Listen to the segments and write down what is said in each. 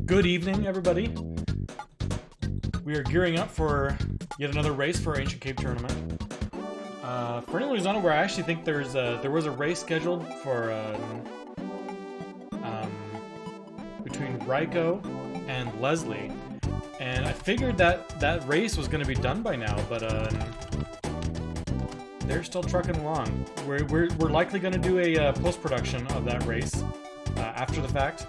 Good evening, everybody. We are gearing up for yet another race for our Ancient Cave tournament. For anyone who's unaware, I actually think there was a race scheduled for between Ryko and Leslie, and I figured that race was going to be done by now, but they're still trucking along. We're likely going to do a post-production of that race after the fact.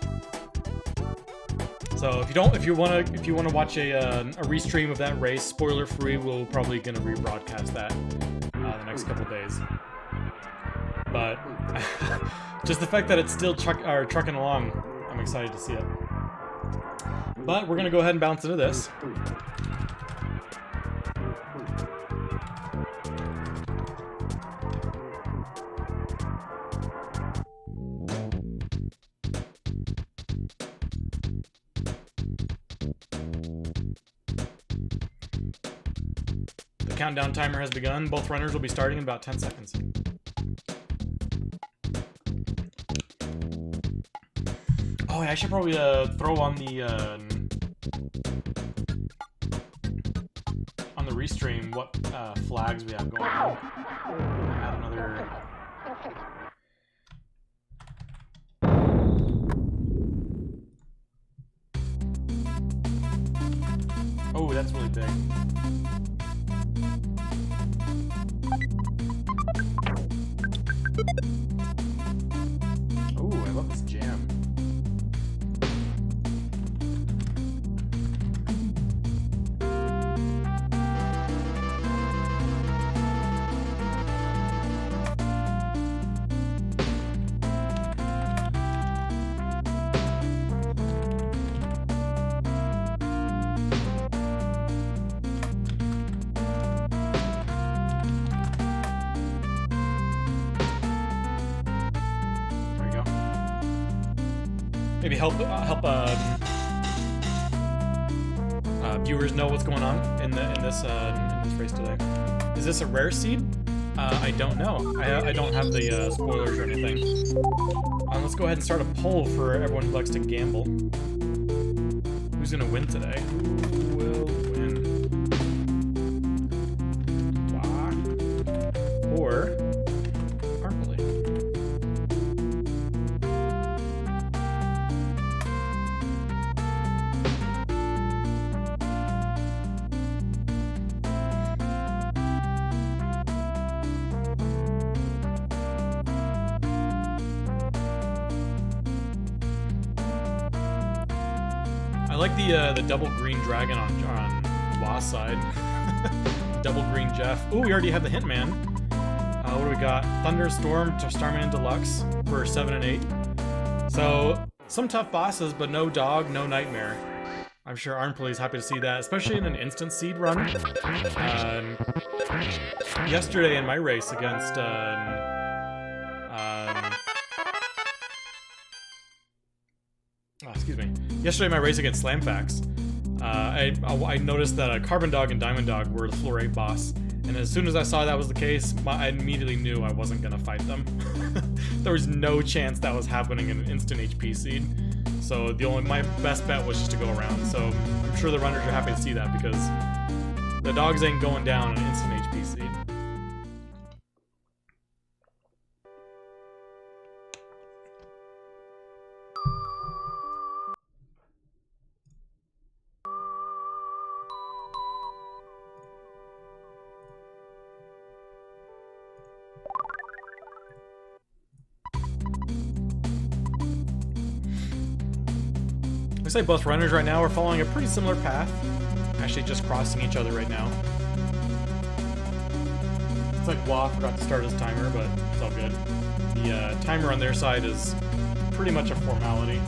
So if you want to watch a restream of that race, spoiler free, we're probably gonna rebroadcast that the next couple days. But just the fact that it's still trucking along, I'm excited to see it. But we're gonna go ahead and bounce into this. The countdown timer has begun. Both runners will be starting in about 10 seconds. Oh, I should probably throw on the restream what flags we have going on. Add another. Oh, that's really big. Oh, I love this jam. Maybe help viewers know what's going on in this race today. Is this a rare seed? I don't know. I don't have the spoilers or anything. Let's go ahead and start a poll for everyone who likes to gamble. Who's gonna win today? Who will win? Wow. Or arnpoly. I like the double green dragon on Wa's side. Double green Jeff. Ooh, we already have the Hitman. What do we got? Thunderstorm to Starman Deluxe for 7 and 8. So some tough bosses, but no dog, no nightmare. I'm sure arnpoly is happy to see that, especially in an instant seed run. Yesterday in my race against Yesterday, my race against Slamfax, I noticed that Carbon Dog and Diamond Dog were the floor 8 boss, and as soon as I saw that was the case, I immediately knew I wasn't gonna fight them. There was no chance that was happening in an instant HP seed, so my best bet was just to go around. So I'm sure the runners are happy to see that because the dogs ain't going down on an instant HP seed. Looks like both runners right now are following a pretty similar path. Actually just crossing each other right now. It's like Wah forgot to start his timer, but it's all good. The timer on their side is pretty much a formality.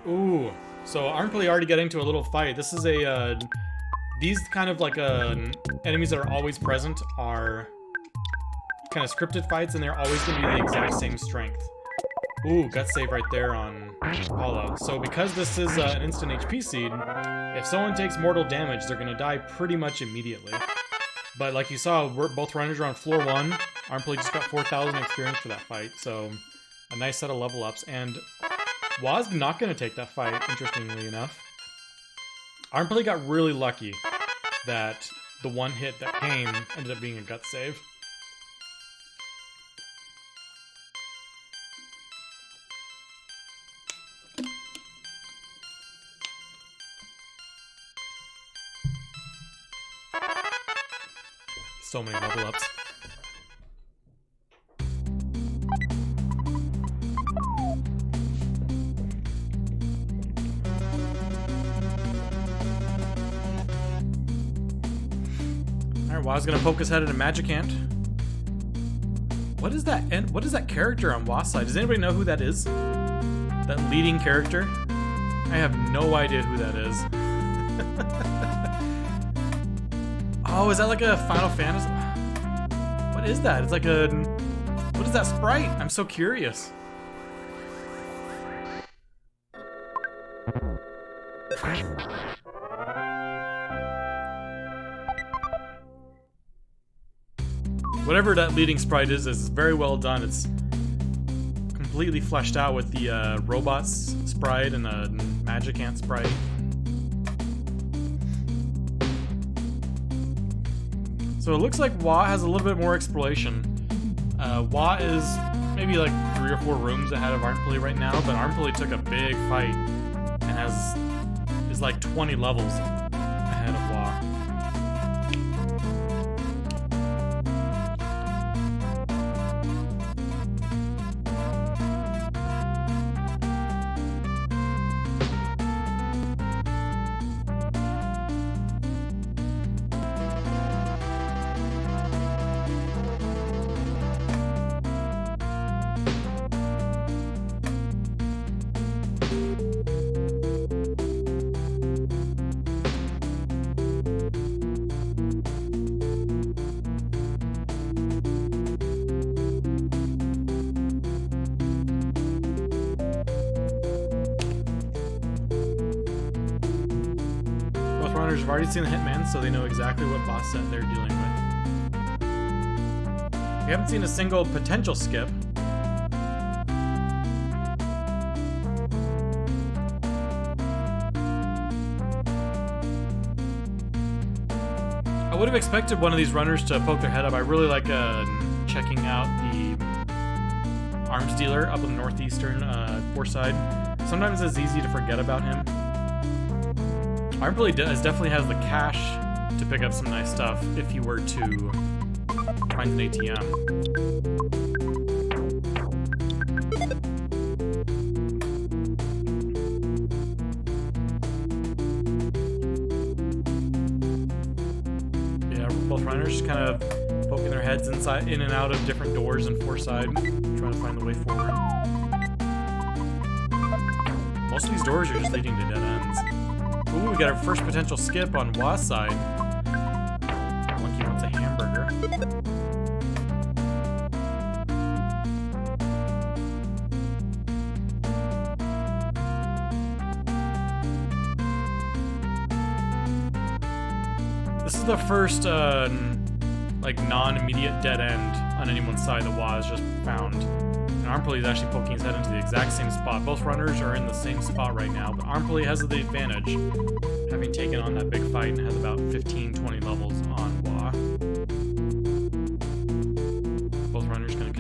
Ooh, so arnpoly already getting into a little fight. This is a, these kind of like enemies that are always present are kind of scripted fights, and they're always going to be the exact same strength. Ooh, gut save right there on Paula. So because this is an instant HP seed, if someone takes mortal damage, they're going to die pretty much immediately. But like you saw, both runners are on floor 1. arnpoly just got 4,000 experience for that fight, so a nice set of level ups. And Wah's not going to take that fight, interestingly enough. arnpoly got really lucky that the one hit that came ended up being a gut save. So many level ups. Alright, Wah's gonna poke his head at a Magicant. What is that? And what is that character on Wah's side? Does anybody know who that is? That leading character? I have no idea who that is. Oh, is that like a Final Fantasy? What is that? It's like a... What is that sprite? I'm so curious. Whatever that leading sprite is very well done. It's completely fleshed out with the robots sprite and the Magicant sprite. So it looks like Wah has a little bit more exploration. Wah is maybe like 3 or 4 rooms ahead of arnpoly right now, but arnpoly took a big fight and is like 20 levels ahead of Wah. Have already seen the Hitman, so they know exactly what boss set they're dealing with. We haven't seen a single potential skip. I would have expected one of these runners to poke their head up. I really like checking out the arms dealer up on the northeastern port side. Sometimes it's easy to forget about him. arnpoly definitely has the cash to pick up some nice stuff if you were to find an ATM. Yeah, both runners kind of poking their heads in and out of different doors and foreside, trying to find the way forward. Most of these doors are just leading to dead ends. Ooh, we got our first potential skip on Wah's side. Monkey wants a hamburger. This is the first, like, non-immediate dead end on anyone's side that Wah has just found. And arnpoly is actually poking his head into the exact same spot. Both runners are in the same spot right now, but arnpoly has the advantage, having taken on that big fight and has about 15-20 levels on Wah. Both runners going to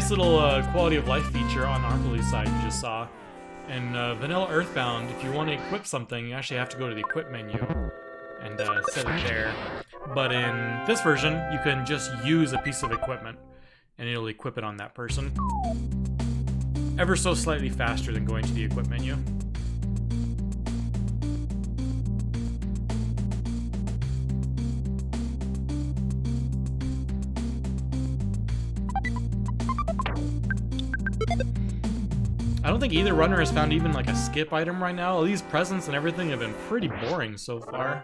nice little quality of life feature on arnpoly's side you just saw. In Vanilla Earthbound, if you want to equip something, you actually have to go to the equip menu and set it there. But in this version, you can just use a piece of equipment and it'll equip it on that person. Ever so slightly faster than going to the equip menu. I don't think either runner has found even like a skip item right now. All these presents and everything have been pretty boring so far.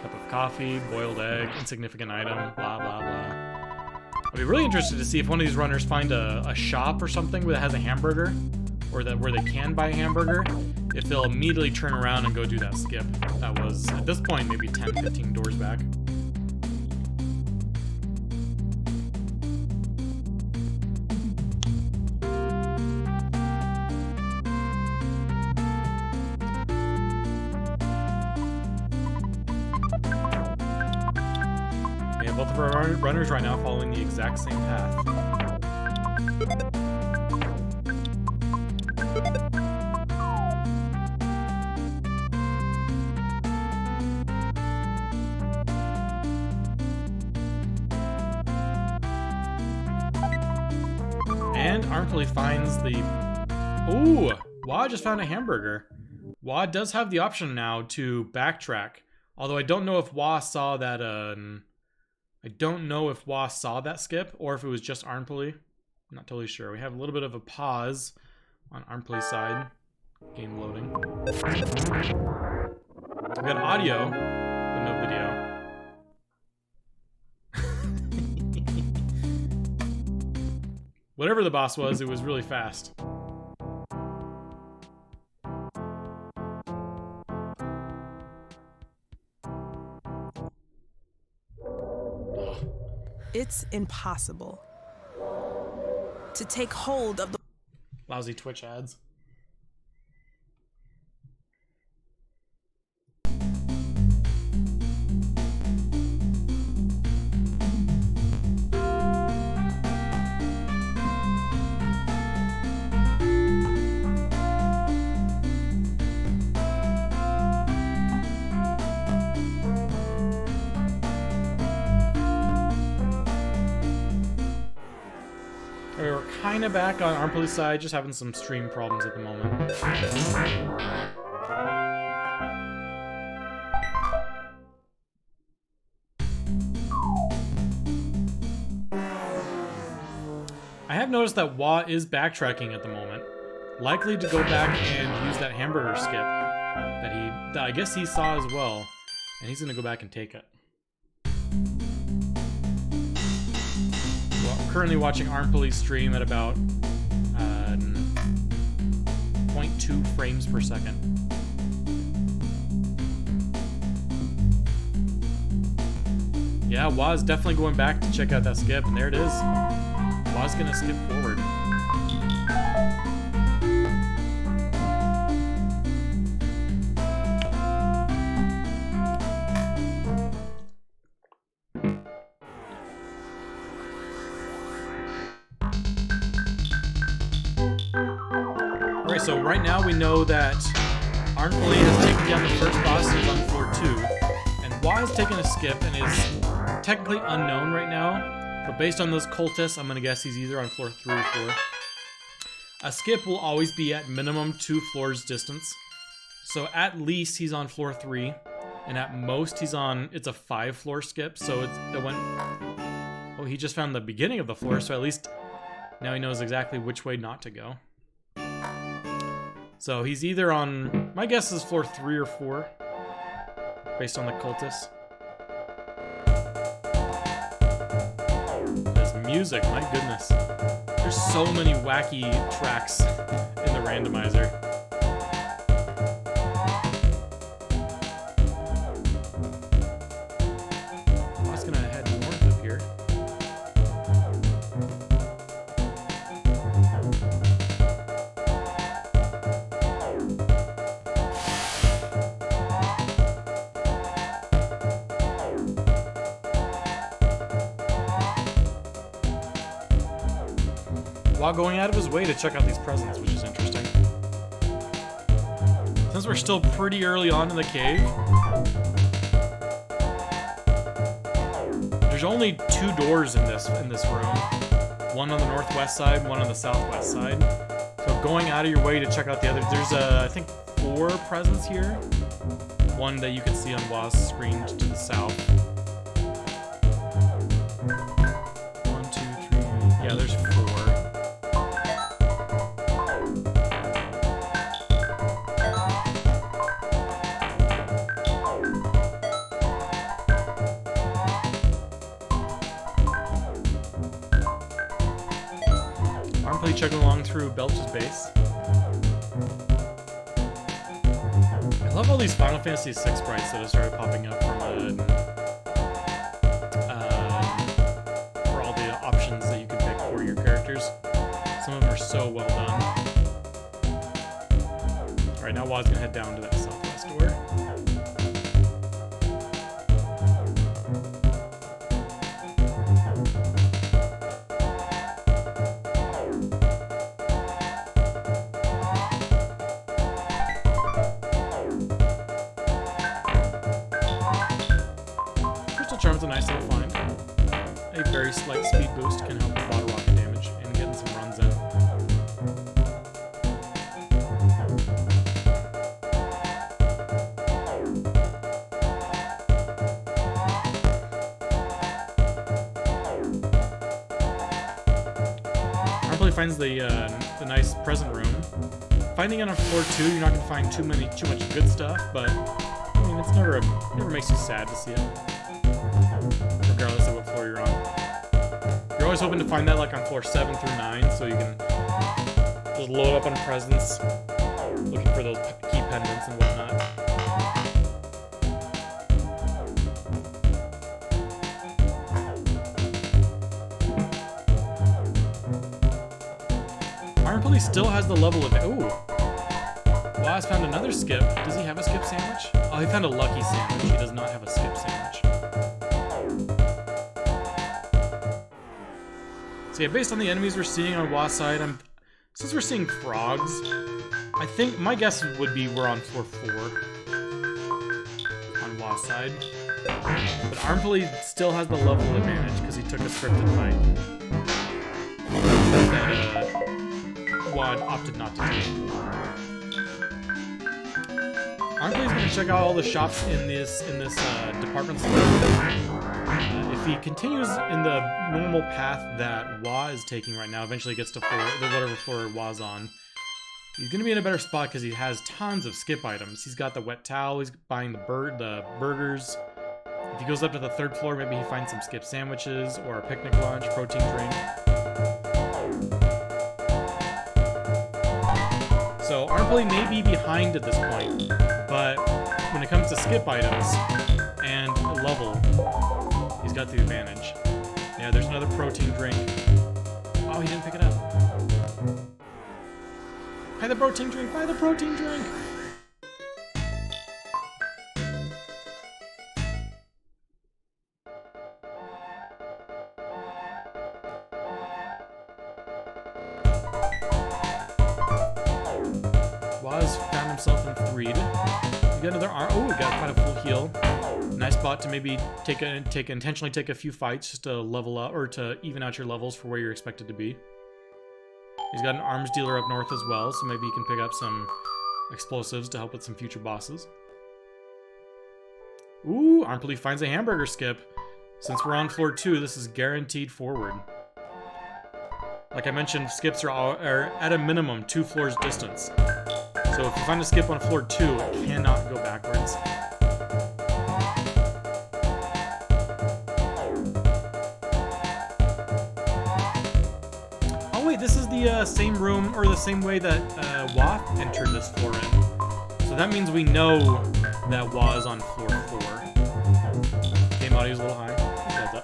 Cup of coffee, boiled egg, insignificant item, blah blah blah. I'd be really interested to see if one of these runners find a shop or something that has a hamburger, or that where they can buy a hamburger, if they'll immediately turn around and go do that skip. That was, at this point, maybe 10, 15 doors back. Both of our runners right now following the exact same path. And arnpoly finds the... Ooh! Wah just found a hamburger. Wah does have the option now to backtrack. Although I don't know if Wah saw that... I don't know if Wah saw that skip or if it was just arnpoly. I'm not totally sure. We have a little bit of a pause on arnpoly's side. Game loading. We got audio, but no video. Whatever the boss was, it was really fast. It's impossible to take hold of the lousy Twitch ads. We're kind of back on arnpoly's side, just having some stream problems at the moment. I have noticed that Wah is backtracking at the moment, likely to go back and use that hamburger skip that I guess he saw as well, and he's gonna go back and take it. Currently watching arnpoly's stream at about 0.2 frames per second. Yeah, Wah's definitely going back to check out that skip, and there it is. Wah's gonna skip forward. Alright, so right now we know that arnpoly has taken down the first boss, who's on floor 2, and Wah has taken a skip and is technically unknown right now, but based on those cultists, I'm gonna guess he's either on floor 3 or 4. A skip will always be at minimum 2 floors distance, so at least he's on floor 3, and at most he's on, it's a 5-floor skip, so it went, oh, he just found the beginning of the floor, so at least now he knows exactly which way not to go. So he's either on, my guess is floor 3 or 4, based on the cultists. There's music, my goodness. There's so many wacky tracks in the randomizer. I'm just gonna head north of here. while going out of his way to check out these presents, which is interesting. Since we're still pretty early on in the cave, there's only 2 doors in this room. One on the northwest side, one on the southwest side. So going out of your way to check out the other, there's I think 4 presents here. One that you can see on Waz's screen to the south. 1, 2, 3. Yeah, there's 4. Arnpoly chugging along through Belch's base. I love all these Final Fantasy VI sprites that have started popping up from for all the options that you can pick for your characters. Some of them are so well done. Alright, now Waz's gonna head down to that southwest door. Charm's a nice little find. A very slight speed boost can help with bottle rocket damage and getting some runs in. Arnpoly finds the nice present room. Finding it on floor 2, you're not gonna find too much good stuff, but I mean it's never makes you sad to see it. Regardless of what floor you're on. You're always hoping to find that like on floor 7 through 9, so you can just load up on presents, looking for those key pendants and whatnot. Arnpoly still has the level of... Ooh! Waz found another skip. Does he have a skip sandwich? Oh, he found a lucky sandwich. He does not have a skip sandwich. So yeah, based on the enemies we're seeing on Waz's side, since we're seeing frogs, I think my guess would be we're on floor 4 on Waz's side. But Arnpoly still has the level advantage because he took a scripted fight that Waz opted not to take. Arnpoly's going to check out all the shops in this department store. If he continues in the normal path that Waz is taking right now, eventually gets to whatever floor Waz's on, he's going to be in a better spot because he has tons of skip items. He's got the wet towel, he's buying the burgers. If he goes up to the 3rd floor, maybe he finds some skip sandwiches or a picnic lunch, protein drink. So Arnpoly may be behind at this point, but when it comes to skip items and level, he's got the advantage. Yeah, there's another protein drink. Oh, he didn't pick it up. Buy the protein drink! Buy the protein drink! Waz found himself in 3'd. You got another arm. Oh, we got quite a full heal. Nice spot to maybe intentionally take a few fights just to level up or to even out your levels for where you're expected to be. He's got an arms dealer up north as well, so maybe you can pick up some explosives to help with some future bosses. Ooh, Arnpoly finds a hamburger skip. Since we're on floor 2, this is guaranteed forward. Like I mentioned, skips are at a minimum 2 floors distance. So if you find a skip on floor 2, it cannot go backwards. Oh wait, this is the same room, or the same way that Waz entered this floor in. So that means we know that Waz is on floor 4. Game audio's a little high. Heads up.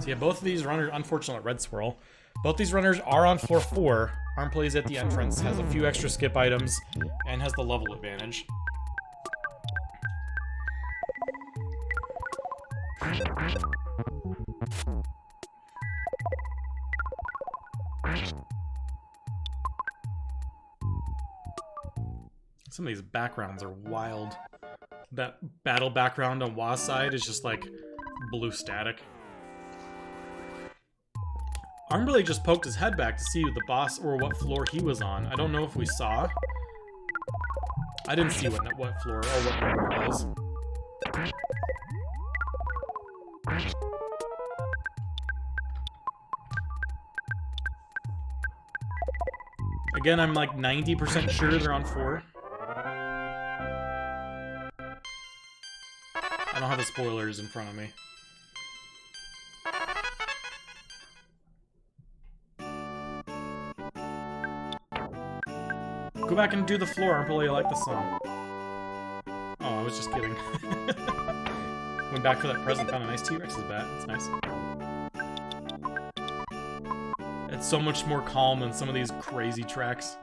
So yeah, both of these runners, unfortunately, red swirl. Both these runners are on floor 4. arnpoly is at the entrance, has a few extra skip items, and has the level advantage. Some of these backgrounds are wild. That battle background on Wa's side is just like blue static. arnpoly just poked his head back to see the boss or what floor he was on. I don't know if we saw. I didn't see what floor or what number it was. Again, I'm like 90% sure they're on 4. I don't have the spoilers in front of me. Go back and do the floor, arnpoly. I like the song. Oh, I was just kidding. Went back for that present, found a nice T-Rex's bat. That's nice. It's so much more calm than some of these crazy tracks.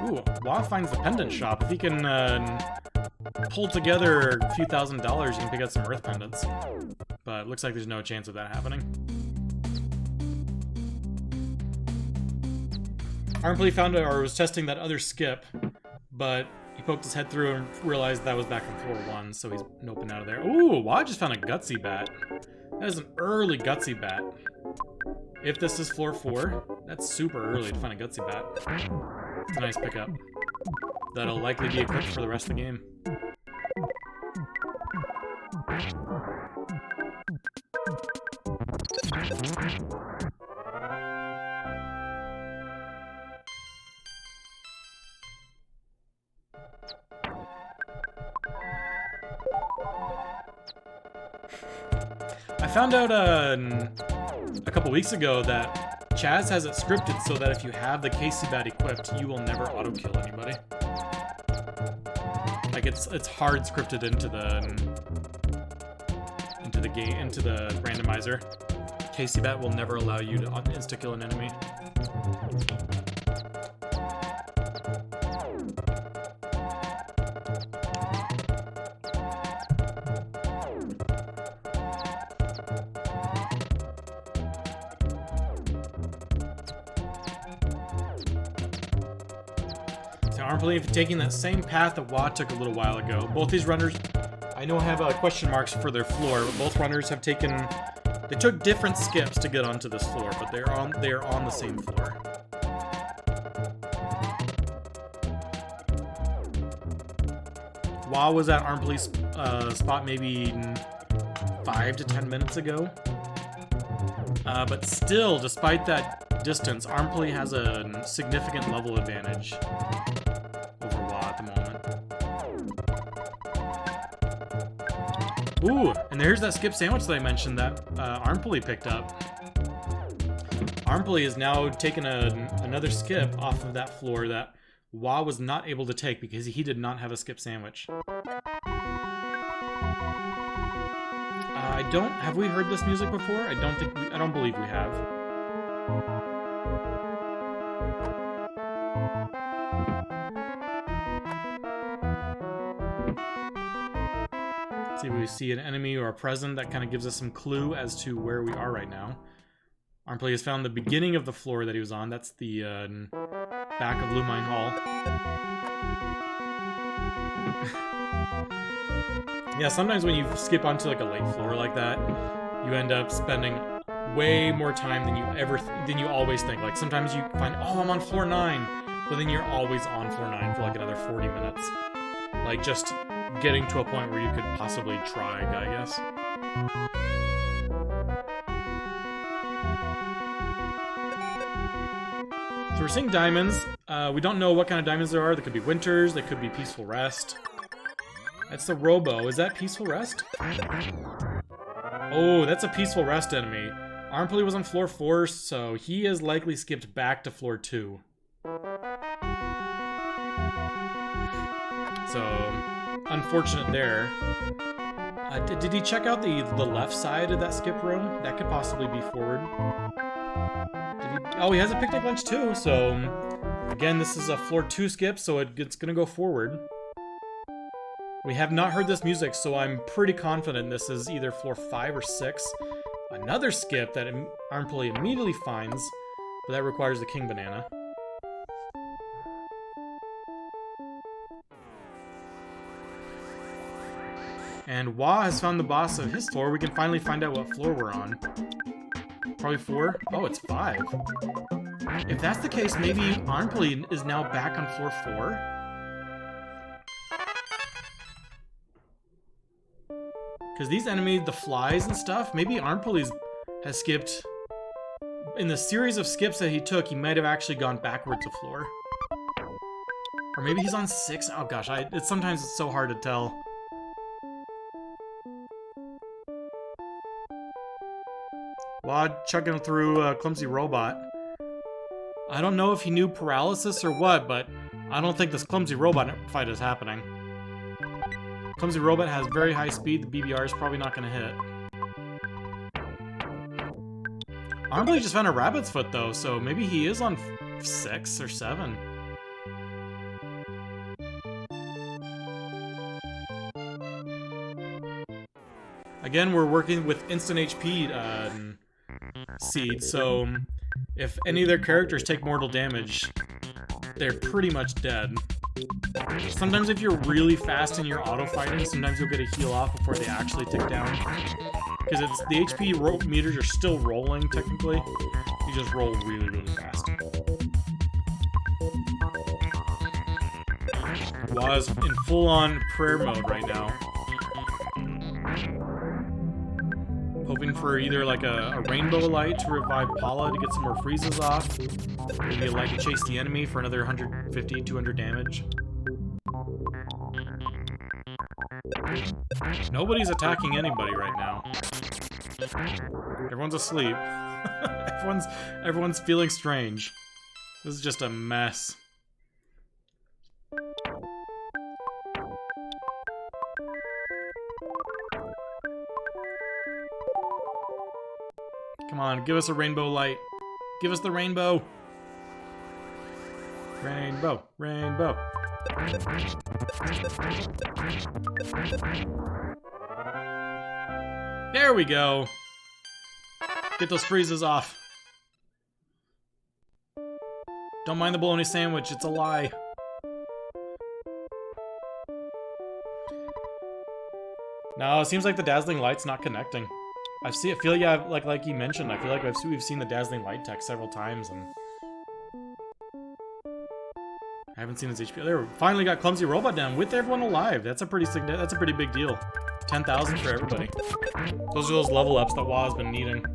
Ooh, Wa finds the pendant shop. If he can pull together a few $1,000s, you can pick out some earth pendants. But it looks like there's no chance of that happening. arnpoly found it, or was testing that other skip, but he poked his head through and realized that was back on floor 1, so he's noping out of there. Ooh, Wa just found a gutsy bat. That is an early gutsy bat. If this is floor 4, that's super early to find a gutsy bat. It's a nice pickup. That'll likely be equipped for the rest of the game. I found out a couple weeks ago that Chaz has it scripted so that if you have the Casey bat equipped, you will never auto-kill anybody. Like it's hard scripted into the game, into the randomizer. Casey bat will never allow you to insta-kill an enemy. arnpoly taking that same path that Wa took a little while ago. Both these runners, I know have question marks for their floor, but both runners have they took different skips to get onto this floor, but they're on the same floor. Wa was at arnpoly's spot maybe 5 to 10 minutes ago. But still, despite that distance, arnpoly has a significant level advantage over Wa at the moment. Ooh, and there's that skip sandwich that I mentioned that arnpoly picked up. arnpoly is now taking another skip off of that floor that Wa was not able to take because he did not have a skip sandwich. Have we heard this music before? I don't believe we have. Let's see if we see an enemy or a present that kind of gives us some clue as to where we are right now. arnpoly has found the beginning of the floor that he was on. That's the back of Lumine Hall. Yeah, sometimes when you skip onto like a late floor like that, you end up spending way more time than you always think. Like sometimes you find, oh, I'm on floor 9, but then you're always on floor 9 for like another 40 minutes. Like just getting to a point where you could possibly try, I guess. So we're seeing diamonds. We don't know what kind of diamonds there are. They could be winters, they could be peaceful rest. That's the Robo. Is that Peaceful Rest? Oh, that's a Peaceful Rest enemy. arnpoly was on floor 4, so he has likely skipped back to floor 2. So, unfortunate there. Did he check out the left side of that skip room? That could possibly be forward. Oh, he has a picnic lunch too, so... Again, this is a floor 2 skip, so it's gonna go forward. We have not heard this music, so I'm pretty confident this is either floor 5 or 6. Another skip that arnpoly immediately finds, but that requires the king banana. And Wah has found the boss of his floor. We can finally find out what floor we're on. Probably 4? Oh, it's 5. If that's the case, maybe arnpoly is now back on floor 4? Because these enemies, the flies and stuff, maybe arnpoly has skipped... In the series of skips that he took, he might have actually gone backwards a floor. Or maybe he's on 6? Oh gosh, sometimes it's so hard to tell. Wah chugging through a clumsy robot. I don't know if he knew paralysis or what, but I don't think this clumsy robot fight is happening. Clumsy robot has very high speed. The BBR is probably not going to hit. arnpoly just found a rabbit's foot though, so maybe he is on 6 or 7. Again, we're working with instant HP seeds, so if any of their characters take mortal damage, they're pretty much dead. Sometimes if you're really fast in your auto-fighting, sometimes you'll get a heal off before they actually tick down. Because the HP meters are still rolling, technically. You just roll really, really fast. Wah's in full-on prayer mode right now. Hoping for either like a rainbow light to revive Paula to get some more freezes off. Maybe a light to chase the enemy for another 150, 200 damage. Nobody's attacking anybody right now. Everyone's asleep. everyone's feeling strange. This is just a mess. Come on, give us a rainbow light. Give us the rainbow. Rainbow, rainbow. There we go. Get those freezes off. Don't mind the bologna sandwich, it's a lie. No, it seems like the dazzling light's not connecting. I feel like you mentioned, I feel like we've seen the dazzling light text several times, and I haven't seen his HP. There, finally got clumsy robot down with everyone alive. That's a pretty big deal. 10,000 for everybody. Those are those level ups that Wah has been needing.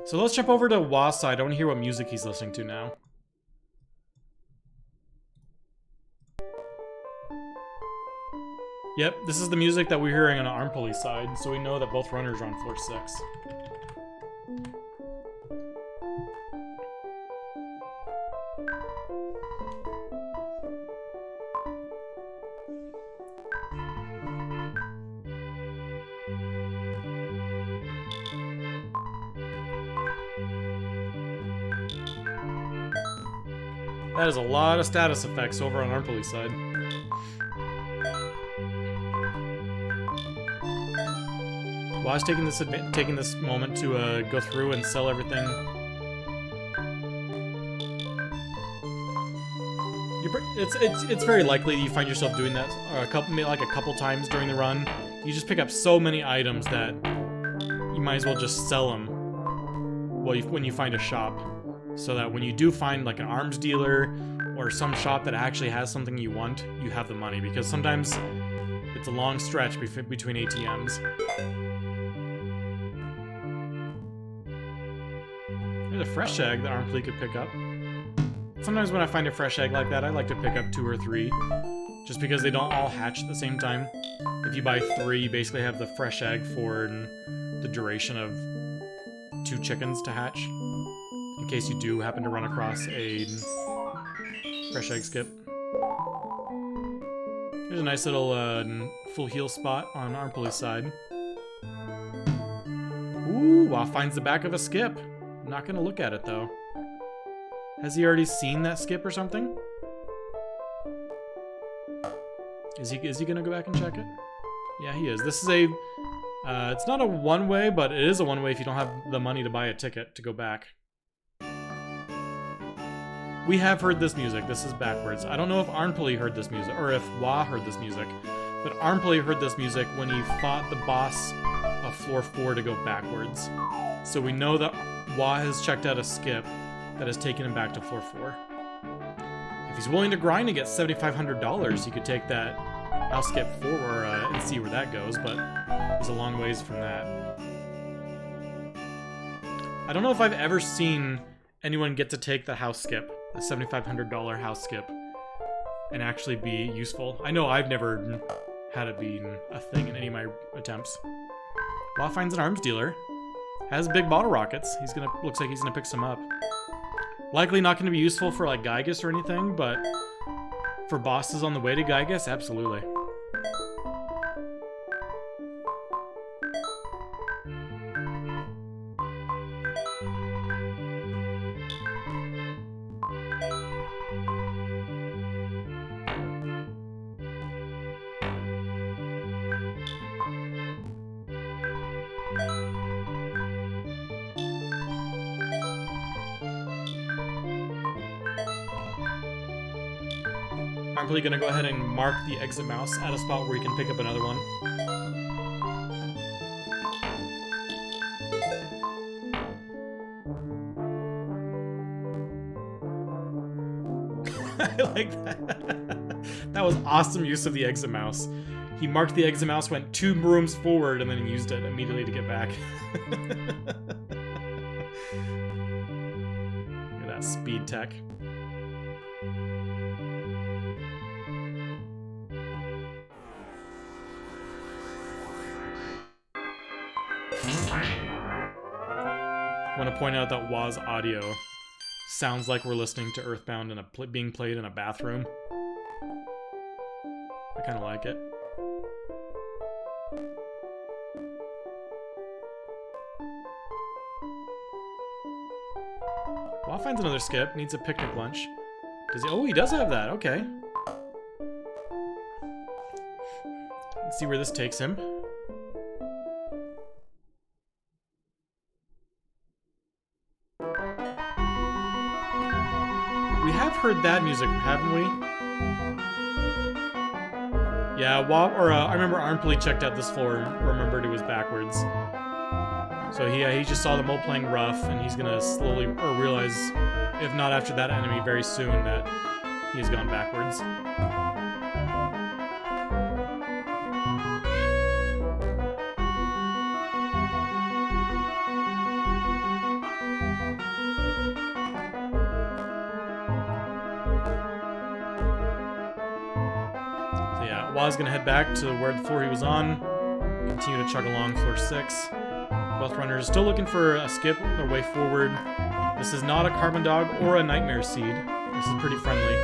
So let's jump over to Wah's side. I want to hear what music he's listening to now. Yep, this is the music that we're hearing on arnpoly's side, so we know that both runners are on floor 6. That is a lot of status effects over on arnpoly's side. Wah's taking this moment to go through and sell everything. It's very likely you find yourself doing that a couple times during the run. You just pick up so many items that you might as well just sell them when you find a shop. So that when you do find like an arms dealer or some shop that actually has something you want, you have the money. Because sometimes it's a long stretch between ATMs. There's a fresh egg that arnpoly could pick up. sometimes when I find a fresh egg like that, I like to pick up 2 or 3. Just because they don't all hatch at the same time. If you buy 3, you basically have the fresh egg for the duration of 2 chickens to hatch. In case you do happen to run across a fresh egg skip. There's a nice little full heal spot on arnpoly's side. Ooh, Wa finds the back of a skip. I'm not gonna look at it though. Has he already seen that skip or something? Is he gonna go back and check it? Yeah, he is. This is a, it's not a one-way, but it is a one-way if you don't have the money to buy a ticket to go back. We have heard this music. This is backwards. I don't know if arnpoly heard this music, or if Wa heard this music, but arnpoly heard this music when he fought the boss of floor 4 to go backwards. So we know that Wa has checked out a skip that has taken him back to floor 4. If he's willing to grind and get $7,500, he could take that house skip forward and see where that goes, but he's a long ways from that. I don't know if I've ever seen anyone get to take the house skip, a $7,500 house skip, and actually be useful. I know I've never had it be a thing in any of my attempts. Wa finds an arms dealer. Has big bottle rockets. Looks like he's gonna pick some up. Likely not gonna be useful for like Gygus or anything, but for bosses on the way to Gygus, absolutely. I'm probably gonna go ahead and mark the exit mouse at a spot where you can pick up another one. I like that. That was awesome use of the exit mouse. He marked the exit mouse, went 2 rooms forward, and then used it immediately to get back. Look at that speed tech. I want to point out that Wa's audio sounds like we're listening to Earthbound and being played in a bathroom. I kind of like it. Wa finds another skip. Needs a picnic lunch. Does he? Oh, he does have that. Okay. Let's see where this takes him. We have heard that music, haven't we? Yeah, I remember arnpoly checked out this floor and remembered it was backwards. So he just saw the mole playing rough, and he's gonna slowly, or realize, if not after that enemy, very soon, that he's gone backwards. Wa's gonna head back to where the floor he was on, continue to chug along floor 6. Both runners still looking for a skip their way forward. This is not a carbon dog or a nightmare seed. This is pretty friendly.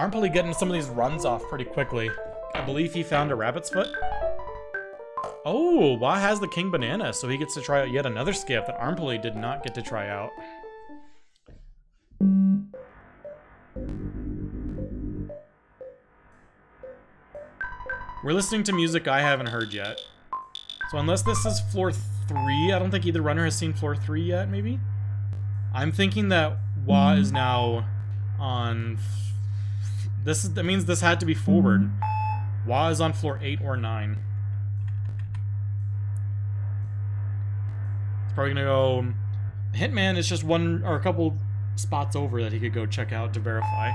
arnpoly getting some of these runs off pretty quickly. I believe he found a rabbit's foot. Oh, Wa has the king banana, so he gets to try out yet another skip that arnpoly did not get to try out. We're listening to music I haven't heard yet. So unless this is floor 3, I don't think either runner has seen floor 3 yet, maybe? I'm thinking that Wa is now on... that means this had to be forward. Wa is on floor 8 or 9. It's probably gonna go... Hitman is just one or a couple spots over that he could go check out to verify.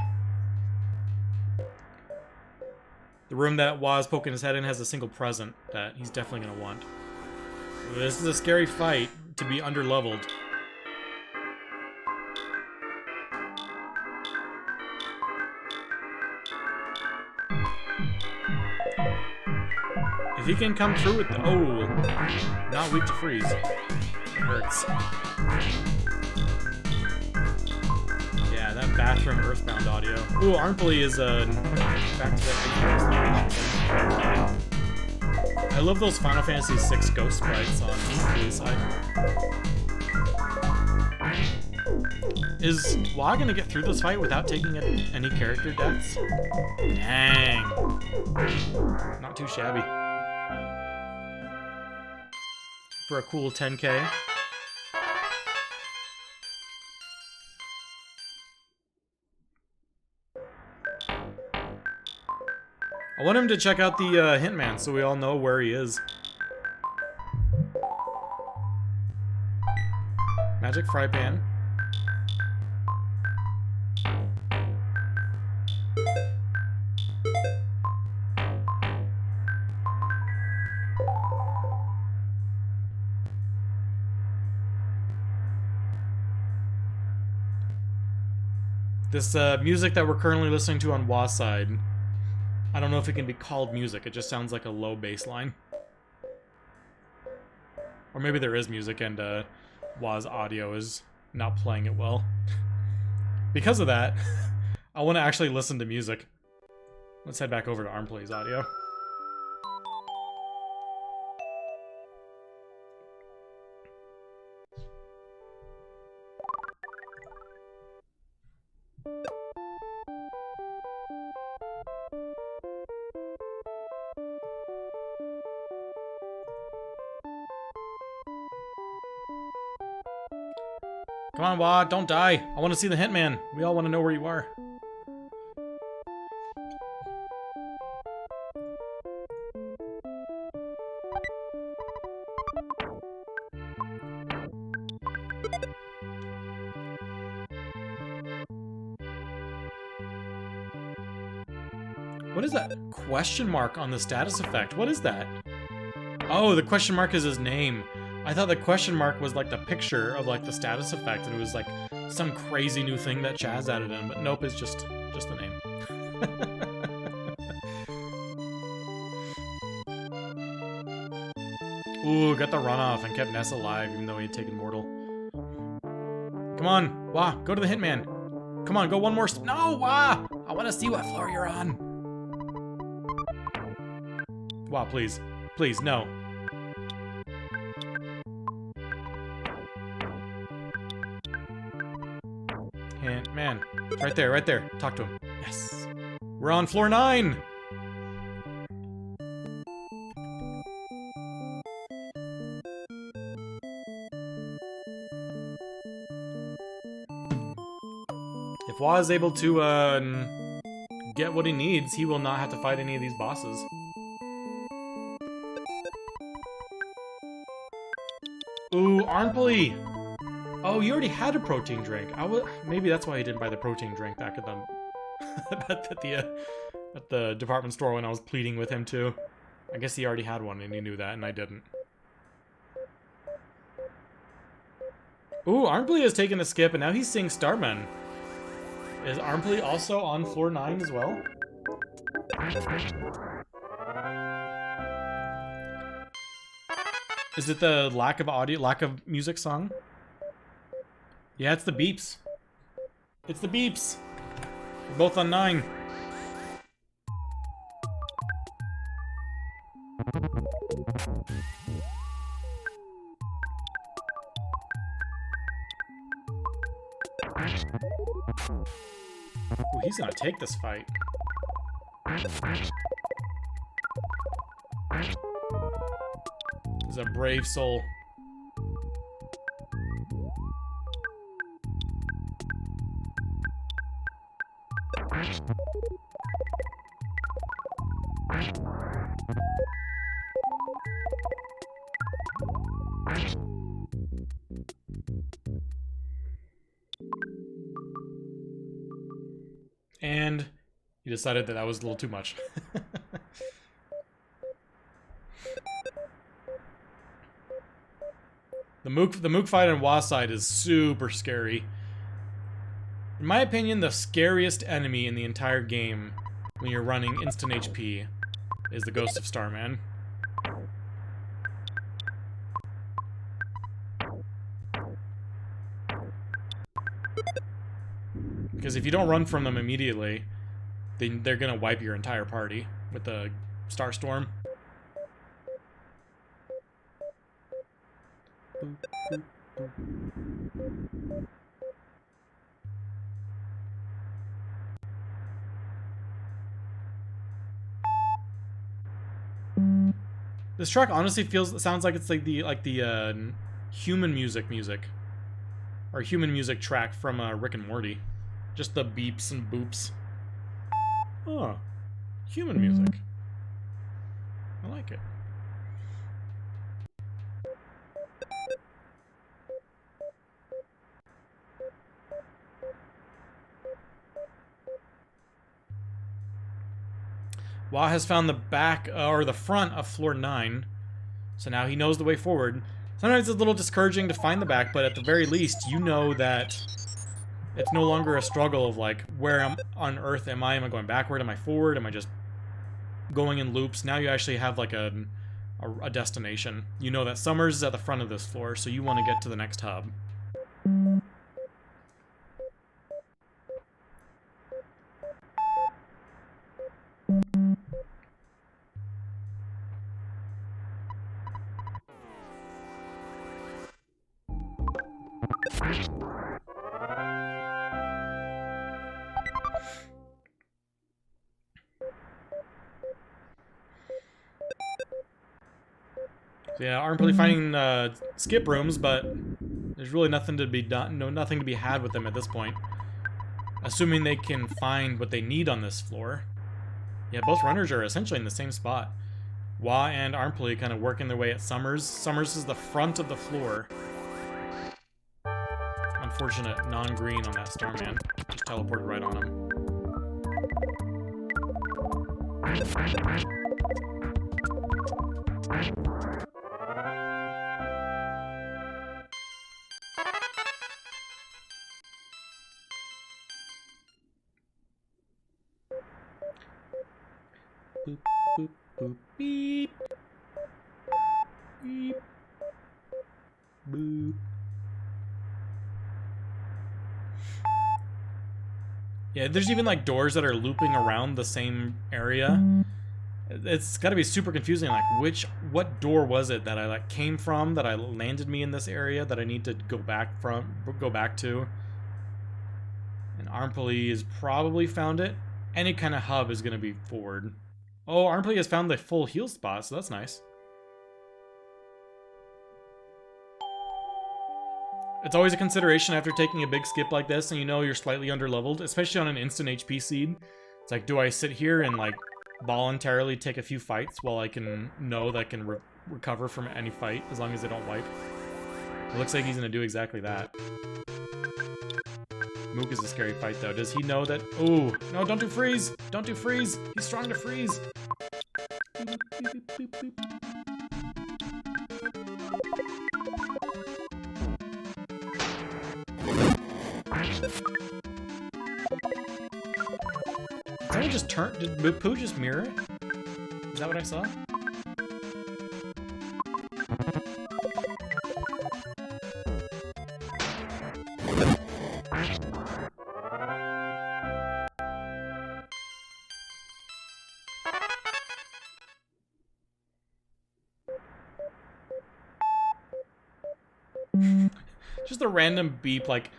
The room that Waz poking his head in has a single present that he's definitely going to want. This is a scary fight to be underleveled. If he can come through with the... Oh! Not weak to freeze. It hurts. Yeah, that bathroom Earthbound audio. Ooh, arnpoly is back to that. I love those Final Fantasy VI ghost sprites on the side. Is Wa gonna get through this fight without taking any character deaths? Dang. Not too shabby. For a cool 10K. I want him to check out the hint man so we all know where he is. Magic fry pan. This music that we're currently listening to on Wa's side, I don't know if it can be called music, it just sounds like a low bass line. Or maybe there is music and Wa's audio is not playing it well. Because of that, I want to actually listen to music. Let's head back over to arnpoly's audio. Come on, Wa, don't die. I want to see the Hitman. We all want to know where you are. What is that question mark on the status effect? What is that? Oh, the question mark is his name. I thought the question mark was like the picture of like the status effect, and it was like some crazy new thing that Chaz added in, but nope, it's just the name. Ooh, got the runoff and kept Ness alive even though he had taken mortal. Come on, Wa, go to the Hitman. Come on, go one more. No, Wa! I want to see what floor you're on. Wa, please. Please, no. Man, right there, right there. Talk to him. Yes. We're on floor 9! If Wa is able to get what he needs, he will not have to fight any of these bosses. Ooh, arnpoly! Oh, you already had a protein drink. Maybe that's why he didn't buy the protein drink back at the department store when I was pleading with him too. I guess he already had one and he knew that, and I didn't. Ooh, arnpoly has taken a skip and now he's seeing Starman. Is arnpoly also on floor 9 as well? Is it the lack of audio, lack of music song? Yeah, it's the beeps. It's the beeps. We're both on 9. Ooh, he's gonna take this fight. He's a brave soul. And he decided that that was a little too much. The Mook fight on Wa's side is super scary. In my opinion, the scariest enemy in the entire game when you're running instant HP is the Ghost of Starman. Because if you don't run from them immediately, then they're gonna wipe your entire party with the Starstorm. This track honestly sounds like it's like the human music or human music track from Rick and Morty. Just the beeps and boops. Oh, human music. I like it. Wa has found the back, or the front of floor 9, so now he knows the way forward. Sometimes it's a little discouraging to find the back, but at the very least, you know that it's no longer a struggle of, like, where on earth am I? Am I going backward? Am I forward? Am I just going in loops? Now you actually have, like, a destination. You know that Summers is at the front of this floor, so you want to get to the next hub. So yeah, aren't really finding skip rooms, but there's really nothing to be done. Nothing to be had with them at this point. Assuming they can find what they need on this floor. Yeah, both runners are essentially in the same spot. Wa and arnpoly kind of working their way at Summers. Summers is the front of the floor. Unfortunate non-green on that Starman. Just teleported right on him. Boop, boop, boop, beep. Beep. Boop. Yeah, there's even like doors that are looping around the same area. It's got to be super confusing. Like, what door was it that I like came from, that I landed me in this area that I need to go back to? And arnpoly has probably found it. Any kind of hub is going to be forward. Oh, arnpoly has found the full heal spot, so that's nice. It's always a consideration after taking a big skip like this and you know you're slightly underleveled, especially on an instant HP seed. It's like, do I sit here and like voluntarily take a few fights while I can know that I can recover from any fight as long as they don't wipe? It looks like he's gonna do exactly that. Mook is a scary fight though. Does he know that? Oh, no, don't do freeze! Don't do freeze! He's strong to freeze! Boop, boop, boop, boop, boop. Did I just turn? Did Pooh just mirror it? Is that what I saw? Just a random beep, like,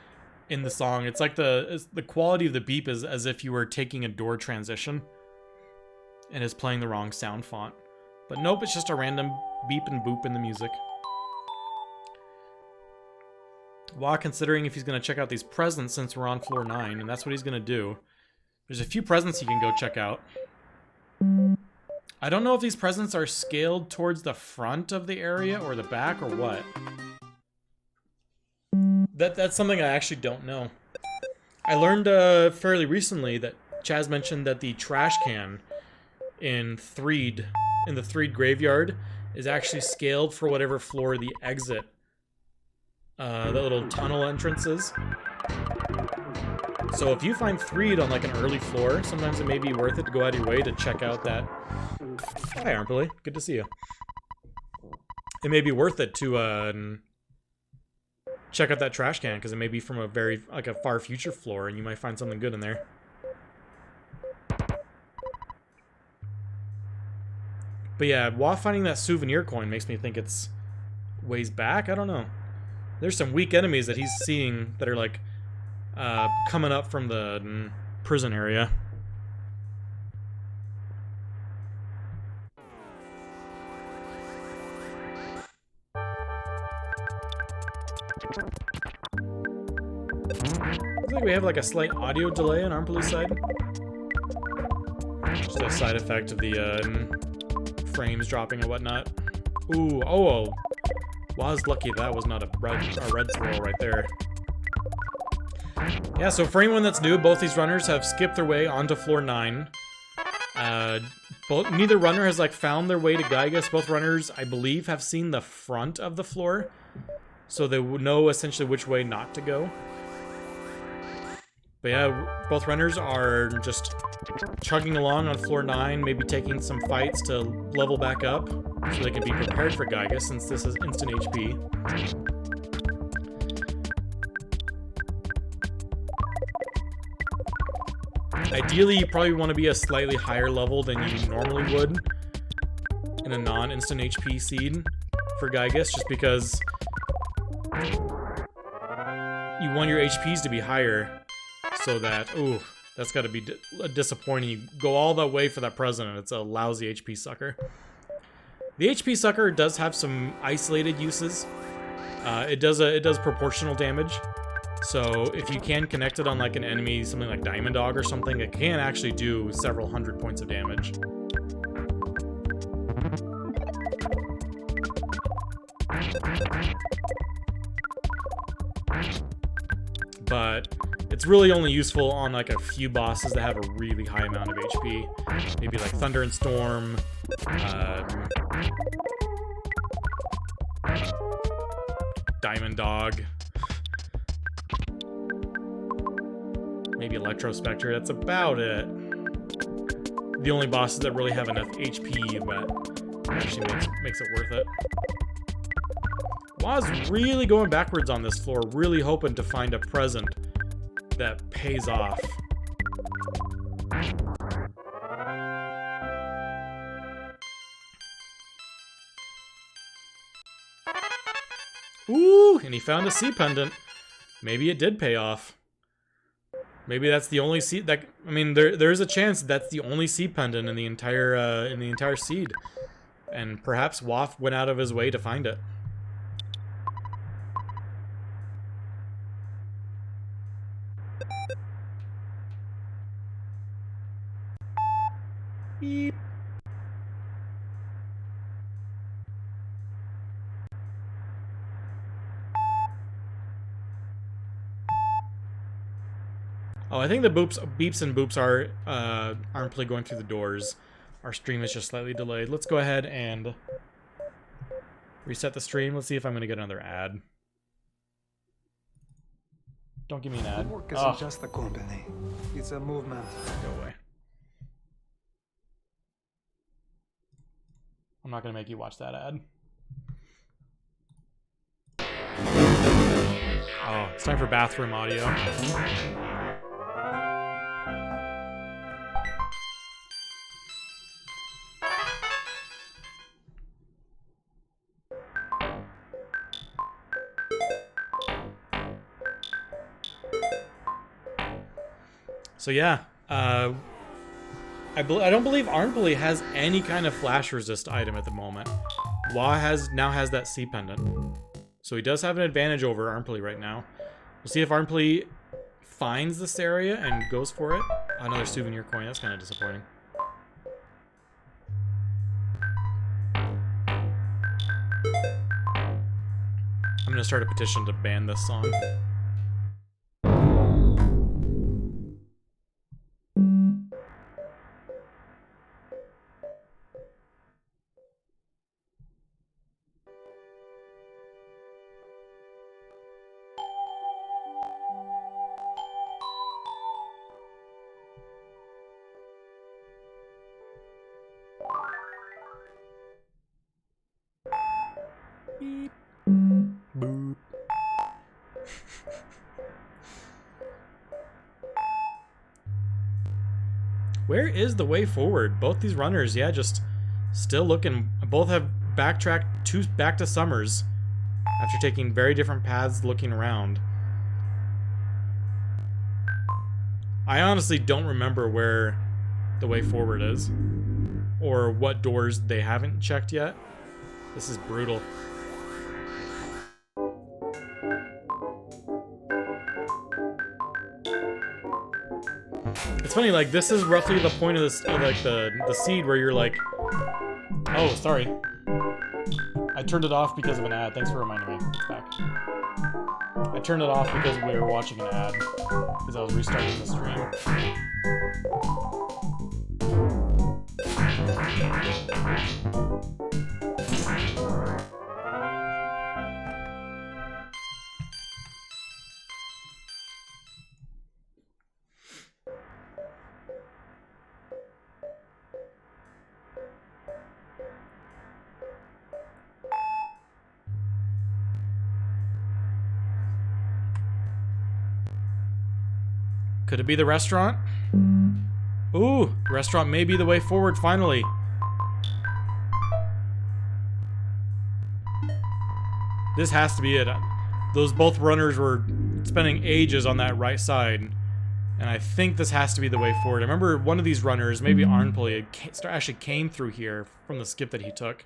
in the song. It's like the quality of the beep is as if you were taking a door transition and is playing the wrong sound font. But nope, it's just a random beep and boop in the music. While considering if he's going to check out these presents since we're on floor 9, and that's what he's going to do. There's a few presents he can go check out. I don't know if these presents are scaled towards the front of the area or the back or what. That's something I actually don't know. I learned fairly recently that Chaz mentioned that the trash can in the Threed graveyard is actually scaled for whatever floor the exit, the little tunnel entrance is. So if you find Threed on like an early floor, sometimes it may be worth it to go out of your way to check out that. Hi, arnpoly. Good to see you. It may be worth it to check out that trash can because it may be from a far future floor, and you might find something good in there. But yeah, while finding that souvenir coin makes me think it's ways back. I don't know. There's some weak enemies that he's seeing that are like coming up from the prison area. Looks like we have like a slight audio delay on arnpoly's side. Just a side effect of the frames dropping and whatnot. Ooh, oh, was lucky that was not a red swirl right there. Yeah, so for anyone that's new, both these runners have skipped their way onto floor 9. Neither runner has like found their way to Gygus. Both runners, I believe, have seen the front of the floor, so they would know essentially which way not to go. But yeah, both runners are just chugging along on floor 9, maybe taking some fights to level back up so they can be prepared for Gygus, since this is instant HP. Ideally, you probably want to be a slightly higher level than you normally would in a non-instant HP seed for Gygus, just because you want your HPs to be higher. So that, ooh, that's got to be disappointing. You go all the way for that present, and it's a lousy HP sucker. The HP sucker does have some isolated uses. It does proportional damage. So if you can connect it on like an enemy, something like Diamond Dog or something, it can actually do several hundred points of damage. But it's really only useful on like a few bosses that have a really high amount of HP. Maybe like Thunder and Storm, Diamond Dog, maybe Electro Spectre. That's about it. The only bosses that really have enough HP that actually makes it worth it. Waz really going backwards on this floor, really hoping to find a present that pays off. Ooh, and he found a sea pendant. Maybe it did pay off. Maybe that's the only seed that, I mean, there's a chance that's the only sea pendant in the entire seed, and perhaps Waff went out of his way to find it. Beep. Oh, I think the beeps and boops aren't play going through the doors. Our stream is just slightly delayed. Let's go ahead and reset the stream. Let's see if I'm going to get another ad. Don't give me an ad. Work isn't just a company. It's a movement. Go away. I'm not going to make you watch that ad. Oh, it's time for bathroom audio. So yeah, I don't believe arnpoly has any kind of flash resist item at the moment. Wah now has that sea pendant, so he does have an advantage over arnpoly right now. We'll see if arnpoly finds this area and goes for it. Another souvenir coin. That's kind of disappointing. I'm gonna start a petition to ban this song. Beep. Boop. Where is the way forward? Both these runners, yeah, just still looking. Both have backtracked back to Summers after taking very different paths looking around. I honestly don't remember where the way forward is or what doors they haven't checked yet. This is brutal. It's funny, like, this is roughly the point of this, like, the seed where you're like, oh, sorry. I turned it off because of an ad. Thanks for reminding me. It's back. I turned it off because we were watching an ad, because I was restarting the stream. Could it be the restaurant? Ooh, restaurant may be the way forward finally. This has to be it. Those both runners were spending ages on that right side. And I think this has to be the way forward. I remember one of these runners, maybe arnpoly, actually came through here from the skip that he took.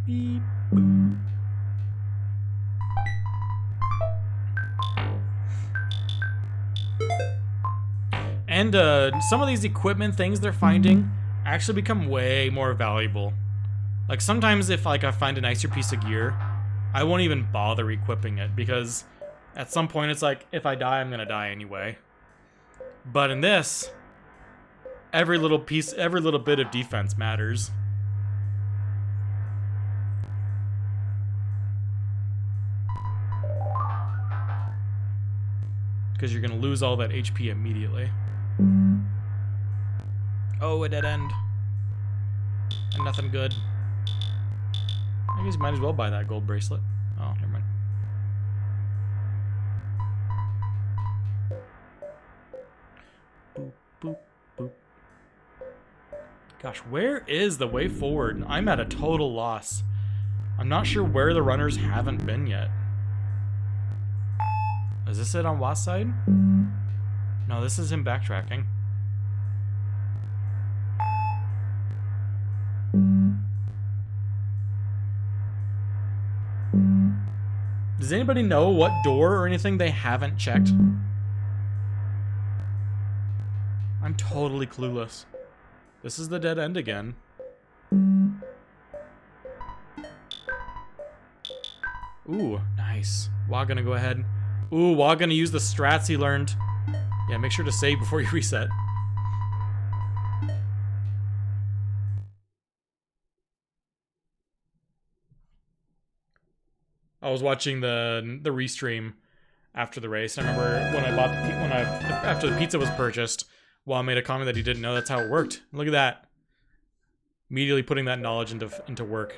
Beep, boop. And some of these equipment things they're finding actually become way more valuable. Like sometimes if like I find a nicer piece of gear, I won't even bother equipping it because at some point it's like if I die, I'm gonna die anyway. But in this, every little piece, every little bit of defense matters. Because you're gonna lose all that HP immediately. Oh, a dead end. And nothing good. I guess you might as well buy that gold bracelet. Oh, never mind. Boop, boop, boop. Gosh, where is the way forward? I'm at a total loss. I'm not sure where the runners haven't been yet. Is this it on Watt's side? No, this is him backtracking. Does anybody know what door or anything they haven't checked? I'm totally clueless. This is the dead end again. Ooh, nice. Wah gonna go ahead. Ooh, Wah gonna use the strats he learned. Yeah, make sure to save before you reset. I was watching the restream after the race. I remember when I bought after the pizza was purchased, Wah made a comment that he didn't know that's how it worked. Look at that. Immediately putting that knowledge into work.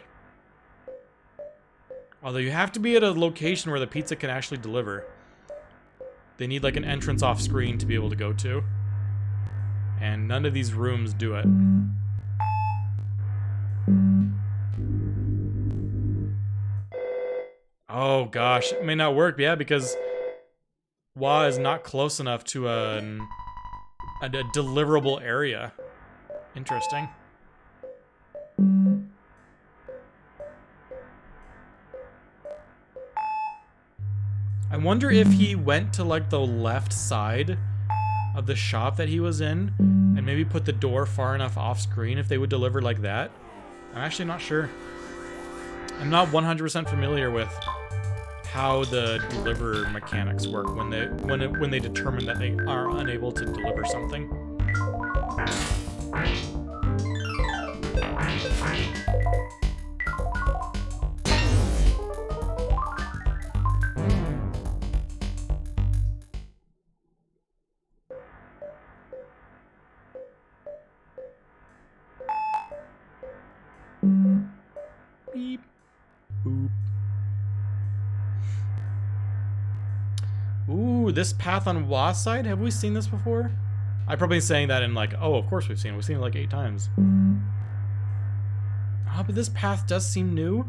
Although you have to be at a location where the pizza can actually deliver. They need like an entrance off screen to be able to go to. And none of these rooms do it. Oh gosh, it may not work, yeah, because Wah is not close enough to a deliverable area. Interesting. I wonder if he went to like the left side of the shop that he was in and maybe put the door far enough off screen if they would deliver like that. I'm actually not sure. I'm not 100% familiar with how the deliver mechanics work when they determine that they are unable to deliver something. Beep. Boop. Ooh, this path on Wa's side? Have we seen this before? I'm probably saying that in like, oh, of course we've seen it. We've seen it like 8 times. Oh, but this path does seem new.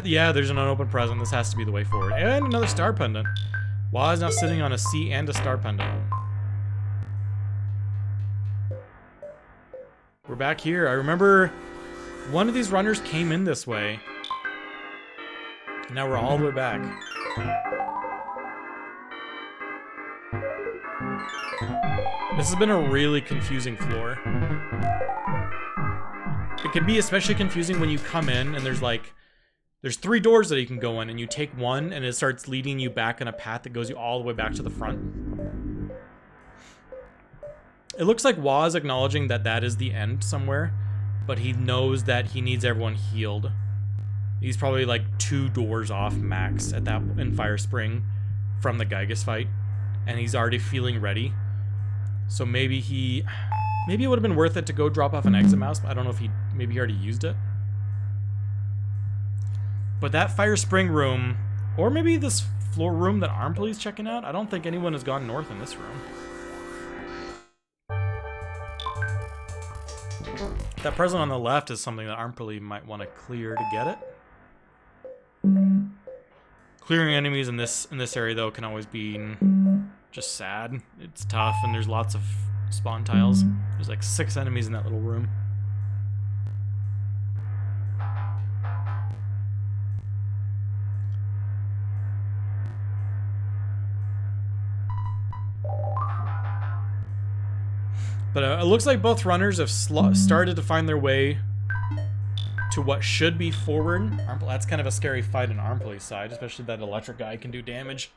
Yeah, there's an unopened present. This has to be the way forward. And another star pendant. Wa is now sitting on a C and a star pendant. We're back here. I remember one of these runners came in this way. Now we're all the way back. This has been a really confusing floor. It can be especially confusing when you come in and there's 3 doors that you can go in, and you take one and it starts leading you back on a path that goes you all the way back to the front. It looks like Wa is acknowledging that that is the end somewhere, but he knows that he needs everyone healed. He's probably like 2 doors off max at that in Fire Spring from the Gygas fight, and he's already feeling ready. So maybe it would have been worth it to go drop off an exit mouse, but I don't know if maybe he already used it. But that Fire Spring room, or maybe this floor room that arnpoly is checking out, I don't think anyone has gone north in this room. That present on the left is something that arnpoly might want to clear to get it. Clearing enemies in this area though can always be just sad. It's tough, and there's lots of spawn tiles. There's like 6 enemies in that little room. But it looks like both runners have started to find their way to what should be forward. That's kind of a scary fight on arnpoly's side, especially that electric guy can do damage.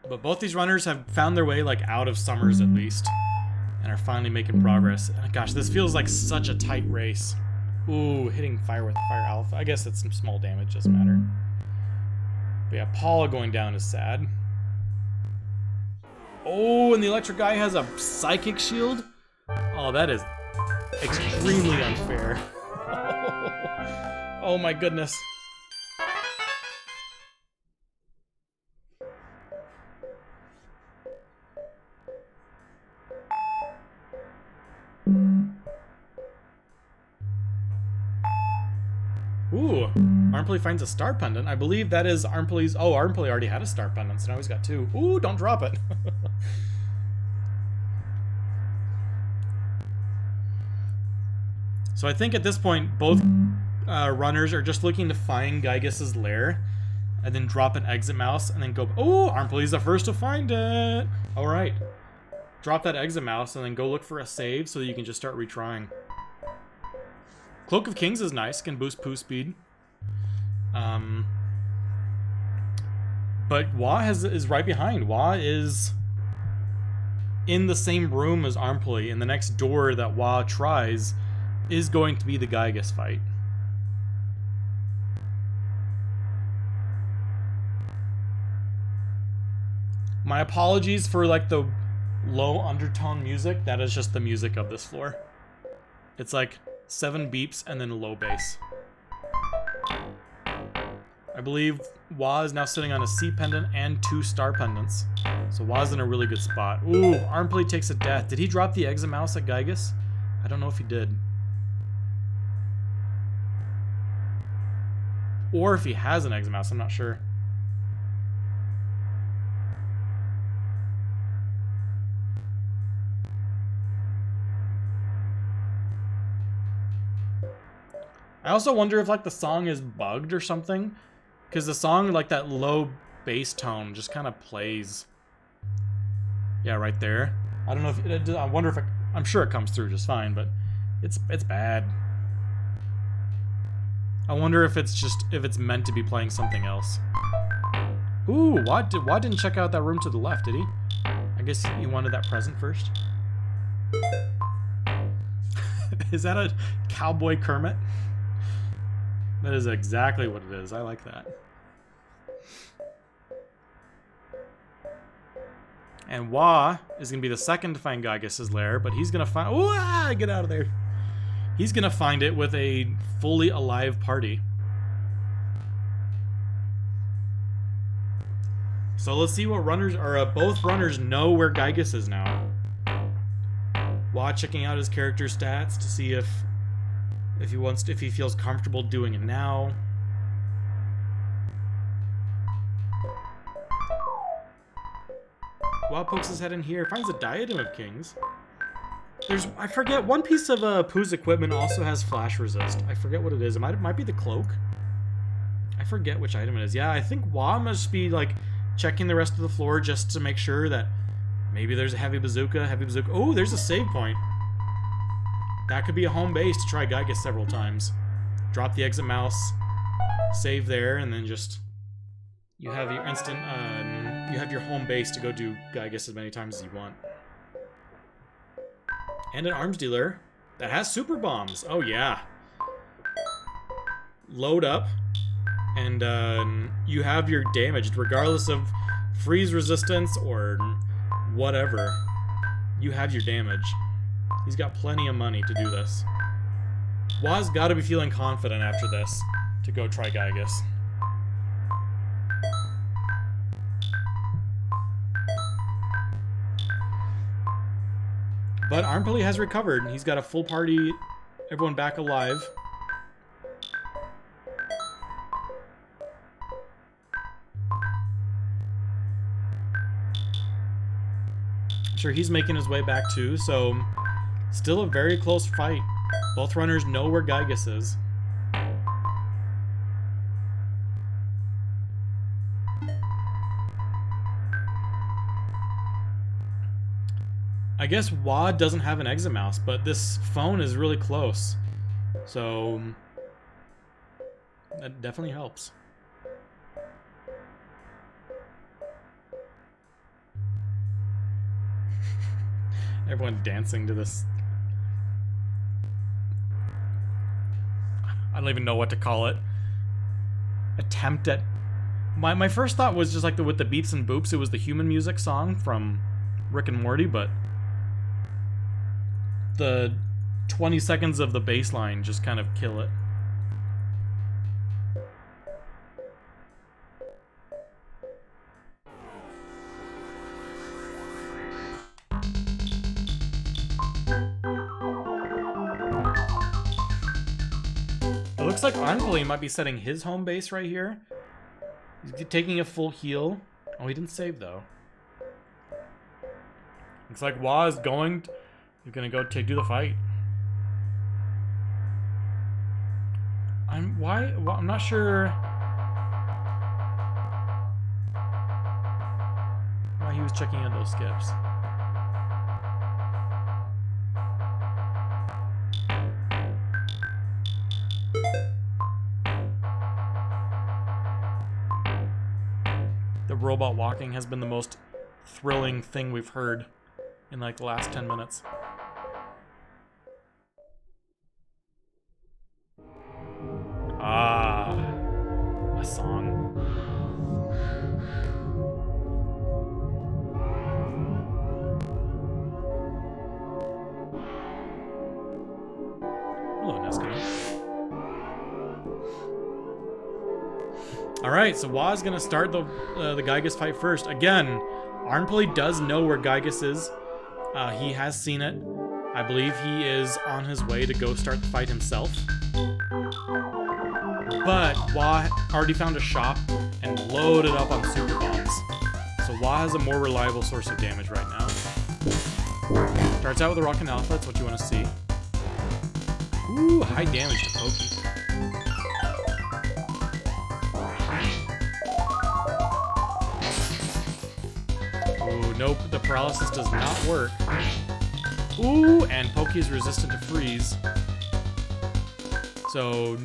But both these runners have found their way like out of Summers at least, and are finally making progress. Gosh, this feels like such a tight race. Ooh, hitting fire with Fire Alpha. I guess it's some small damage, doesn't matter. But yeah, Paula going down is sad. Oh, and the electric guy has a psychic shield? Oh, that is extremely unfair. Oh my goodness. Ooh, arnpoly finds a star pendant. I believe that is arnpoly's. Oh, arnpoly already had a star pendant, so now he's got 2. Ooh, don't drop it. So I think at this point, both runners are just looking to find Gygas's lair, and then drop an exit mouse, and then go. Oh, arnpoly's the first to find it. All right, drop that exit mouse, and then go look for a save, so that you can just start retrying. Cloak of Kings is nice, can boost poo speed. But Wa is right behind. Wa is in the same room as arnpoly, and the next door that Wa tries is going to be the Gygas fight. My apologies for like the low undertone music. That is just the music of this floor. It's like 7 beeps and then low bass. I believe Wa is now sitting on a C pendant and 2 star pendants. So Wa's in a really good spot. Ooh, arnpoly takes a death. Did he drop the exit mouse at Gygas? I don't know if he did. Or if he has an exit mouse, I'm not sure. I also wonder if like the song is bugged or something, because the song, like that low bass tone just kind of plays. Yeah, right there. I don't know if I wonder if I'm sure it comes through just fine, but it's bad. I wonder if it's meant to be playing something else. Ooh, Wad didn't check out that room to the left, did he? I guess he wanted that present first. Is that a cowboy Kermit? That is exactly what it is. I like that. And Wah is going to be the second to find Gygas's lair, but he's going to find... Ooh, get out of there. He's going to find it with a fully alive party. So let's see what runners... Or both runners know where Gygas is now. Wah checking out his character stats to see if he feels comfortable doing it now. Wah pokes his head in here, finds a diadem of kings. I forget, one piece of Pooh's equipment also has flash resist. I forget what it is. It might be the cloak. I forget which item it is. Yeah, I think Wah must be like checking the rest of the floor just to make sure that maybe there's a heavy bazooka. Oh, there's a save point. That could be a home base to try Gygas several times. Drop the exit mouse, save there, and then just you have your instant. You have your home base to go do Gygas as many times as you want. And an arms dealer that has super bombs. Oh yeah. Load up, and you have your damage regardless of freeze resistance or whatever. You have your damage. He's got plenty of money to do this. Wah's got to be feeling confident after this to go try Gygas. But arnpoly has recovered. He's got a full party, everyone back alive. I'm sure he's making his way back too, so still a very close fight. Both runners know where Gygas is. I guess Wah doesn't have an exit mouse, but this phone is really close. So that definitely helps. Everyone dancing to this. I don't even know what to call it. Attempt at... My first thought was just like with the beeps and boops, it was the human music song from Rick and Morty, but the 20 seconds of the bass line just kind of kill it. It looks like arnpoly might be setting his home base right here. He's taking a full heal. Oh, he didn't save though. Looks like Wah is going... He's gonna go do the fight. I'm not sure why he was checking out those skips. The robot walking has been the most thrilling thing we've heard in like the last 10 minutes. Ah, a song. Hello, Nesco. All right, so Wah's gonna start the Gygas fight first. Again, arnpoly does know where Gygas is. He has seen it. I believe he is on his way to go start the fight himself. But Wah already found a shop and loaded up on super bombs. So Wah has a more reliable source of damage right now. Starts out with a Rockin' Alpha, that's what you want to see. Ooh, high damage to Pokey. Ooh, nope, the paralysis does not work. Ooh, and Pokey is resistant to freeze. So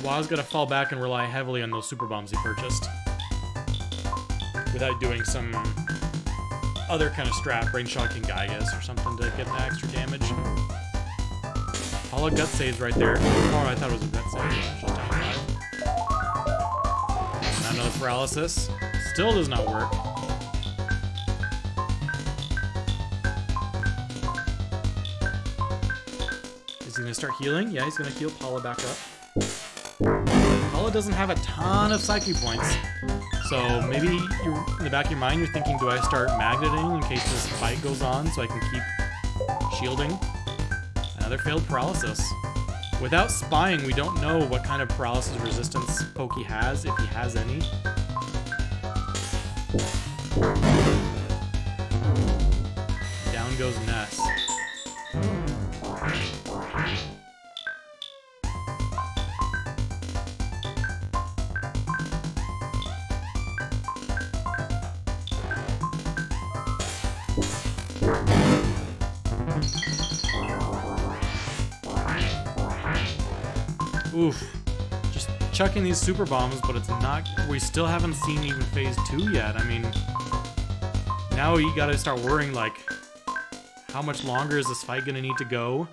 Wa's gonna fall back and rely heavily on those super bombs he purchased. Without doing some other kind of strat, brain shocking Gygas or something to get the extra damage. All a gut saves right there. Oh, I thought it was a gut save. Just down 5. Now another paralysis. Still does not work. Is he gonna start healing? Yeah, he's gonna heal Paula back up. Paula doesn't have a ton of psyche points. So maybe you're, in the back of your mind, you're thinking, do I start magneting in case this fight goes on so I can keep shielding? Another failed paralysis. Without spying, we don't know what kind of paralysis resistance Pokey has, if he has any. Down goes Ness. Oof. Just chucking these super bombs, but it's not... We still haven't seen even phase 2 yet. I mean... Now you gotta start worrying, like... How much longer is this fight gonna need to go?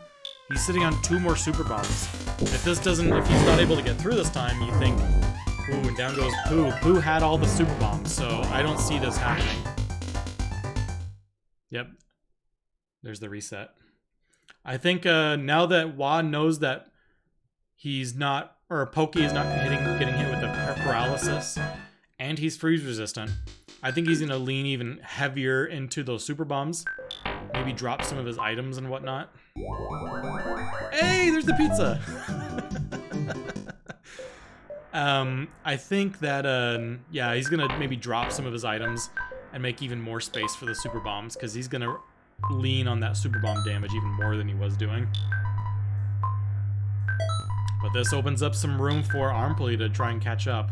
He's sitting on 2 more super bombs. If this doesn't... If he's not able to get through this time, you think... Ooh, and down goes Pooh. Pooh had all the super bombs, so I don't see this happening. Yep. There's the reset. I think now that Wa knows that he's not, or Pokey is not getting hit with the paralysis, and he's freeze resistant, I think he's gonna lean even heavier into those super bombs. Maybe drop some of his items and whatnot. Hey, there's the pizza! I think that, yeah, he's gonna maybe drop some of his items and make even more space for the super bombs, because he's gonna lean on that super bomb damage even more than he was doing. But this opens up some room for arnpoly to try and catch up.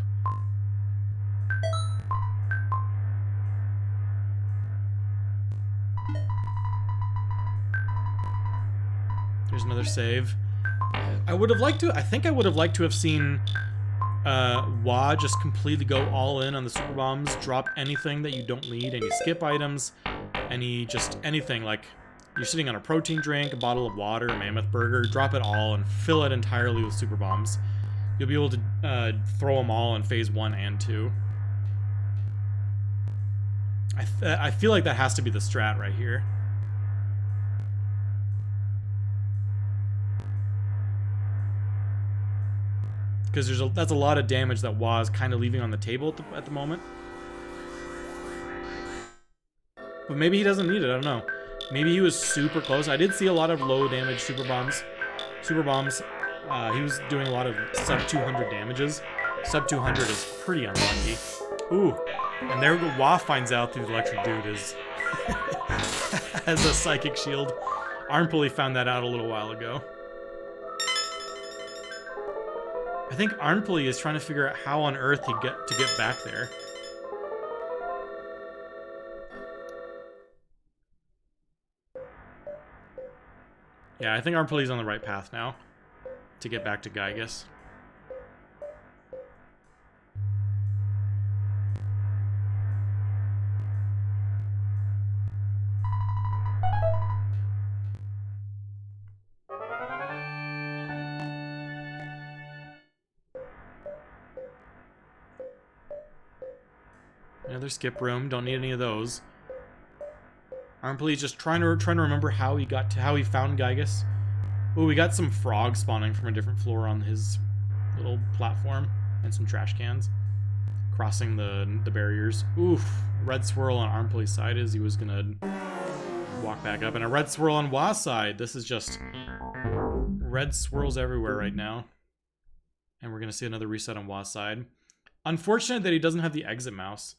There's another save. I would have liked to, I think I would have liked to have seen Wa just completely go all in on the super bombs, drop anything that you don't need, any skip items, anything, like you're sitting on a protein drink, a bottle of water, a mammoth burger, drop it all and fill it entirely with super bombs. You'll be able to throw them all in phase 1 and 2. I feel like that has to be the strat right here. Because that's a lot of damage that Wa is kind of leaving on the table at the moment. But maybe he doesn't need it, I don't know. Maybe he was super close. I did see a lot of low damage super bombs. He was doing a lot of sub 200 damages. Sub 200 is pretty unlucky. Ooh, and there Wa finds out the electric dude is has a psychic shield. arnpoly found that out a little while ago. I think arnpoly is trying to figure out how on earth he'd get back there. Yeah, I think arnpoly's on the right path now to get back to Gygas. Another skip room. Don't need any of those. arnpoly's just trying to remember how he found Gygas. Ooh, we got some frogs spawning from a different floor on his little platform, and some trash cans crossing the barriers. Oof, red swirl on arnpoly's side as he was gonna walk back up, and a red swirl on Wa's side. This is just red swirls everywhere right now, and we're gonna see another reset on Wa's side. Unfortunate that he doesn't have the exit mouse.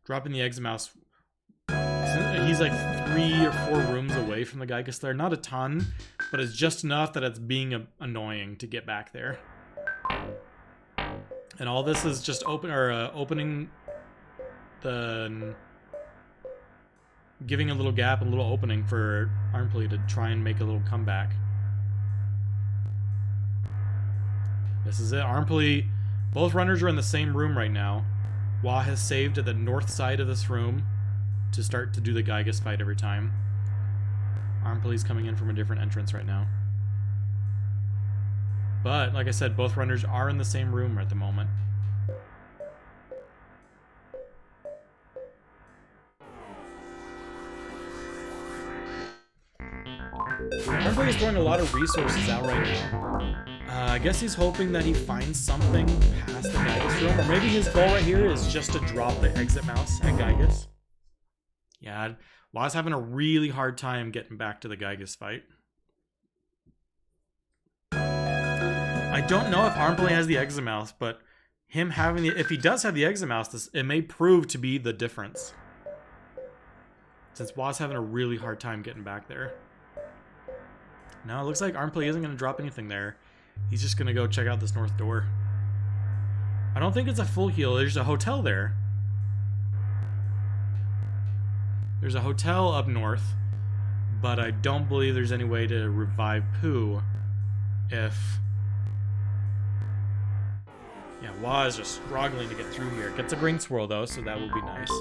Dropping the exit mouse, he's like 3 or 4 rooms away from the Gygas there. Not a ton, but it's just enough that it's being annoying to get back there. And all this is just opening the giving a little gap, a little opening for arnpoly to try and make a little comeback. This is it. arnpoly, both runners are in the same room right now. Wah has saved at the north side of this room to start to do the Gygas fight every time. arnpoly's coming in from a different entrance right now. But, like I said, both runners are in the same room at the moment. arnpoly is throwing a lot of resources out right now. I guess he's hoping that he finds something past the Gygas room, or maybe his goal right here is just to drop the exit mouse at Gygas. Yeah, Wah's having a really hard time getting back to the Gygas fight. I don't know if arnpoly has the exit mouse, but him having the, if he does have the exit mouse, it may prove to be the difference. Since Wah's having a really hard time getting back there. Now it looks like arnpoly isn't going to drop anything there. He's just going to go check out this north door. I don't think it's a full heal. There's a hotel there. There's a hotel up north, but I don't believe there's any way to revive Pooh if... Yeah, Wah is just struggling to get through here. Gets a green swirl though, so that will be nice.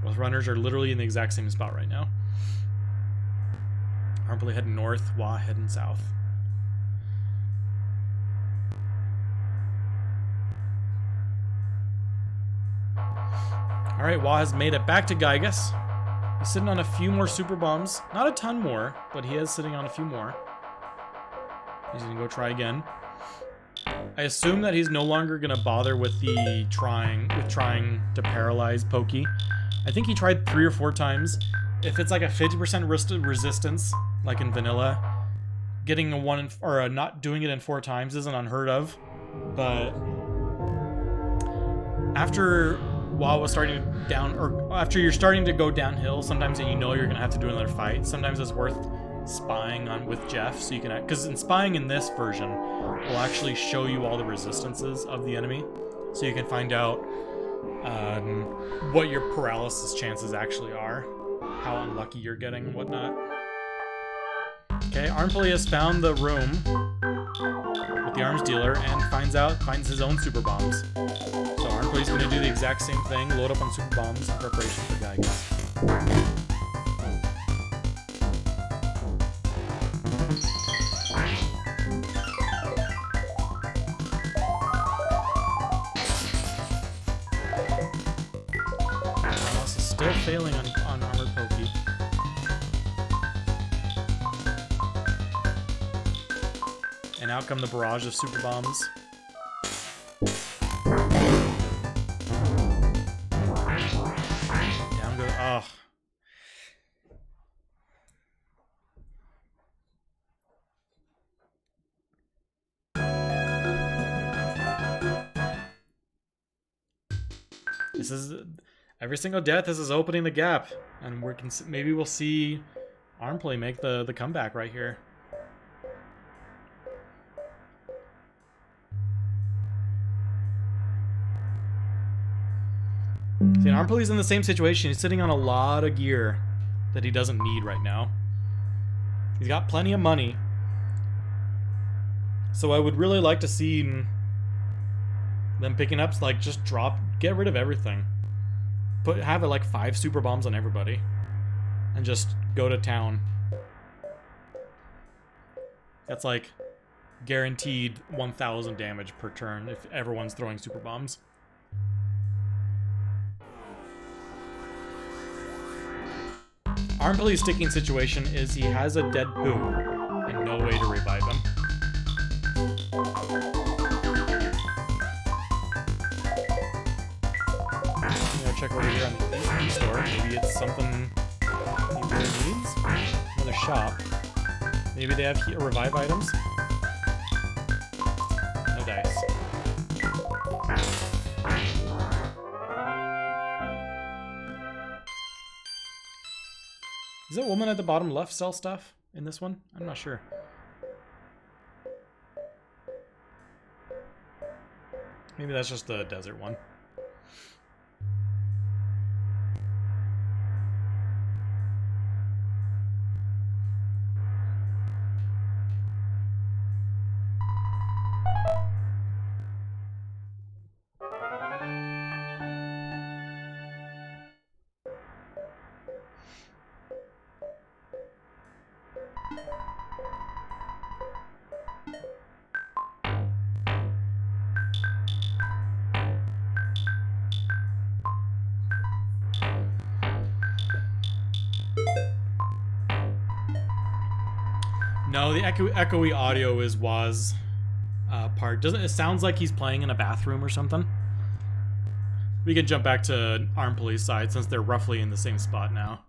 Both runners are literally in the exact same spot right now. arnpoly heading north, Wah heading south. Alright, Wah has made it back to Gygas. He's sitting on a few more super bombs. Not a ton more, but he is sitting on a few more. He's gonna go try again. I assume that he's no longer gonna bother with the trying to paralyze Pokey. I think he tried 3 or 4 times. If it's like a 50% resistance, like in vanilla, getting a 1 or not doing it in 4 times isn't unheard of. But after Wah was starting down, or after you're starting to go downhill, sometimes you know you're gonna have to do another fight. Sometimes it's worth spying on with Jeff, so you can, because in spying in this version will actually show you all the resistances of the enemy, so you can find out what your paralysis chances actually are, how unlucky you're getting and whatnot. Okay, arnpoly has found the room with the arms dealer and finds his own super bombs. So arnpoly's going to do the exact same thing, load up on super bombs in preparation for Gygas. Still failing on armored Pokey. And out come the barrage of super bombs. Down go. Oh. This is. Every single death, this is opening the gap, and maybe we'll see arnpoly make the comeback right here. See, arnpoly's in the same situation. He's sitting on a lot of gear that he doesn't need right now. He's got plenty of money, so I would really like to see them picking up, like, just get rid of everything. Have it like 5 super bombs on everybody and just go to town. That's like guaranteed 1000 damage per turn if everyone's throwing super bombs. arnpoly's sticking situation is he has a dead Pooh and no way to revive him. Check over here on the e-store. Maybe it's something he really needs. Another shop. Maybe they have revive items. No dice. Is that woman at the bottom left sell stuff in this one? I'm not sure. Maybe that's just the desert one. No, the echoey audio is Waz part. Doesn't it sounds like he's playing in a bathroom or something? We can jump back to arnpoly's side since they're roughly in the same spot now.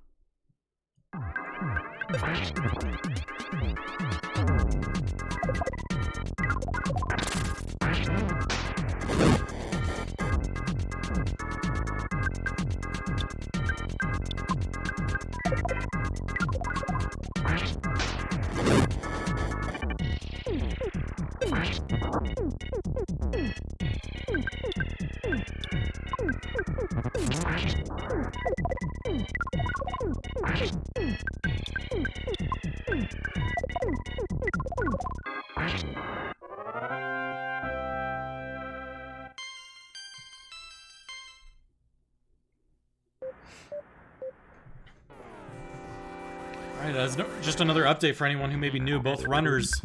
Alright, just another update for anyone who may be new. Both runners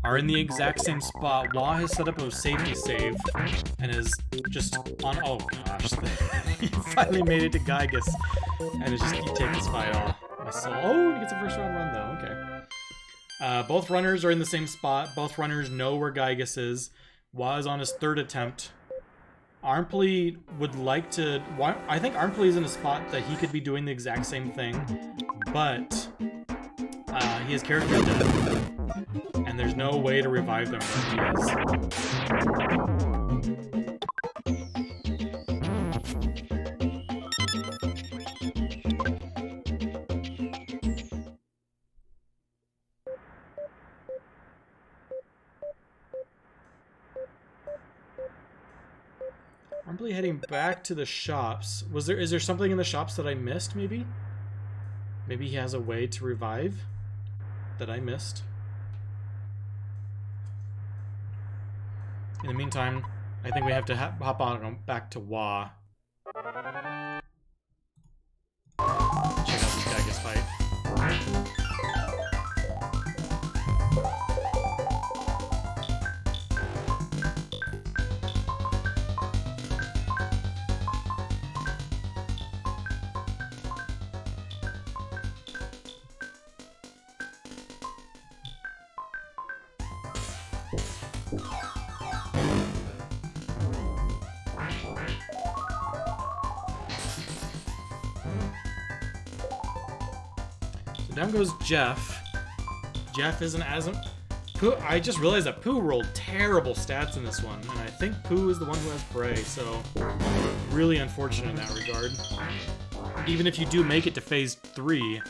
are in the exact same spot. Wah has set up a safety save and is just on. Oh gosh, he finally made it to Gygas, and it's just you take this fight off. Oh, he gets a first round run though. Okay. Both runners are in the same spot. Both runners know where Gygas is. Wah is on his third attempt. arnpoly would like to. I think arnpoly is in a spot that he could be doing the exact same thing, but he has character death, and there's no way to revive them where he is. arnpoly heading back to the shops. Is there something in the shops that I missed, maybe? Maybe he has a way to revive that I missed. In the meantime, I think we have to hop on back to Wah. Check out this Gygas fight. Down goes Jeff. Jeff isn't as... Pooh, I just realized that Pooh rolled terrible stats in this one, and I think Pooh is the one who has Prey, so really unfortunate in that regard. Even if you do make it to Phase 3,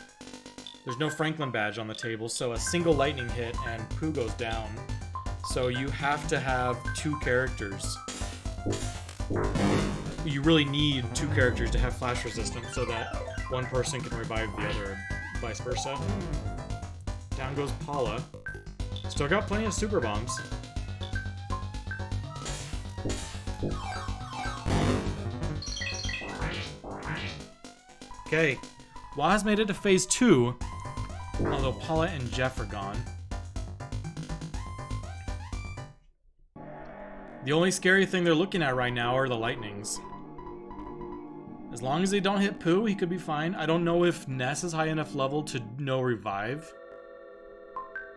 there's no Franklin badge on the table, so a single lightning hit and Pooh goes down. So you have to have two characters. You really need two characters to have flash resistance so that one person can revive the other. Vice versa. Down goes Paula. Still got plenty of super bombs. Okay. Waz made it to Phase 2, although Paula and Jeff are gone. The only scary thing they're looking at right now are the lightnings. As long as they don't hit Pooh, he could be fine. I don't know if Ness is high enough level to know Revive.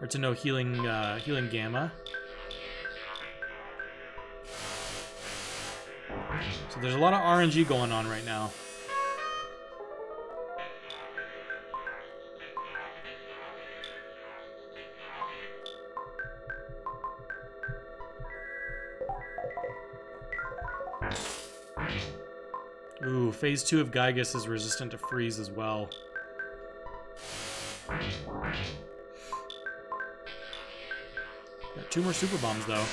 Or to know Healing Gamma. So there's a lot of RNG going on right now. Ooh, Phase 2 of Gygas is resistant to freeze as well. Got 2 more super bombs though.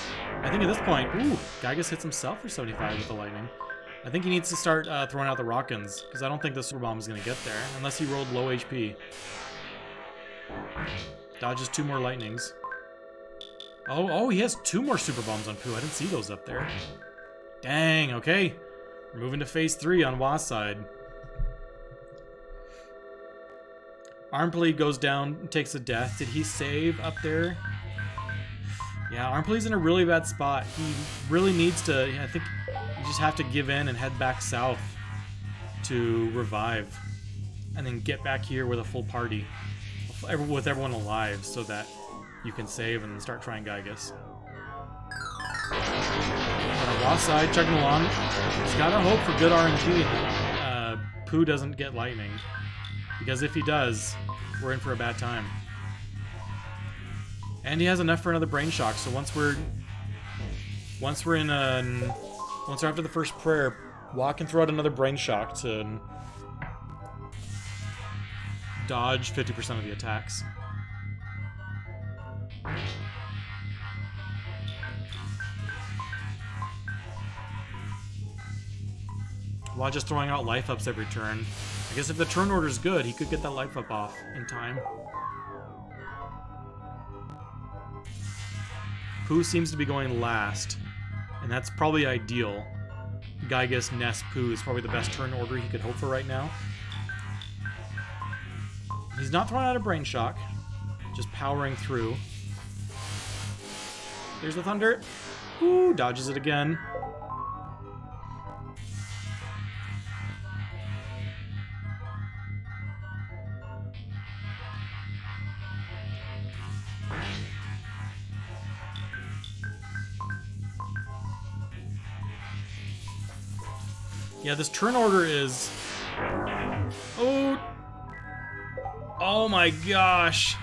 I think at this point, ooh, Gygas hits himself for 75 with the lightning. I think he needs to start throwing out the rockins, because I don't think the super bomb is going to get there, unless he rolled low HP. Dodges 2 more lightnings. Oh, he has 2 more super bombs on Pooh. I didn't see those up there. Dang, okay. We're moving to phase 3 on Wa's side. Arnpoly goes down and takes a death. Did he save up there? Yeah, Arnpoly's in a really bad spot. He really needs to... I think you just have to give in and head back south to revive. And then get back here with a full party. With everyone alive so that you can save and start trying Gygas. But on Wa's side, chugging along. He's got to hope for good RNG. Pooh doesn't get lightning. Because if he does, we're in for a bad time. And he has enough for another brain shock, so once we're after the first prayer, Wa can throw out another brain shock to dodge 50% of the attacks. Wa just throwing out life ups every turn. I guess if the turn order's good, he could get that life up off in time. Pooh seems to be going last, and that's probably ideal. Gygas, Ness, Pooh is probably the best turn order he could hope for right now. He's not throwing out a brain shock, just powering through. There's the thunder. Ooh, dodges it again. Yeah, this turn order is... Oh my gosh!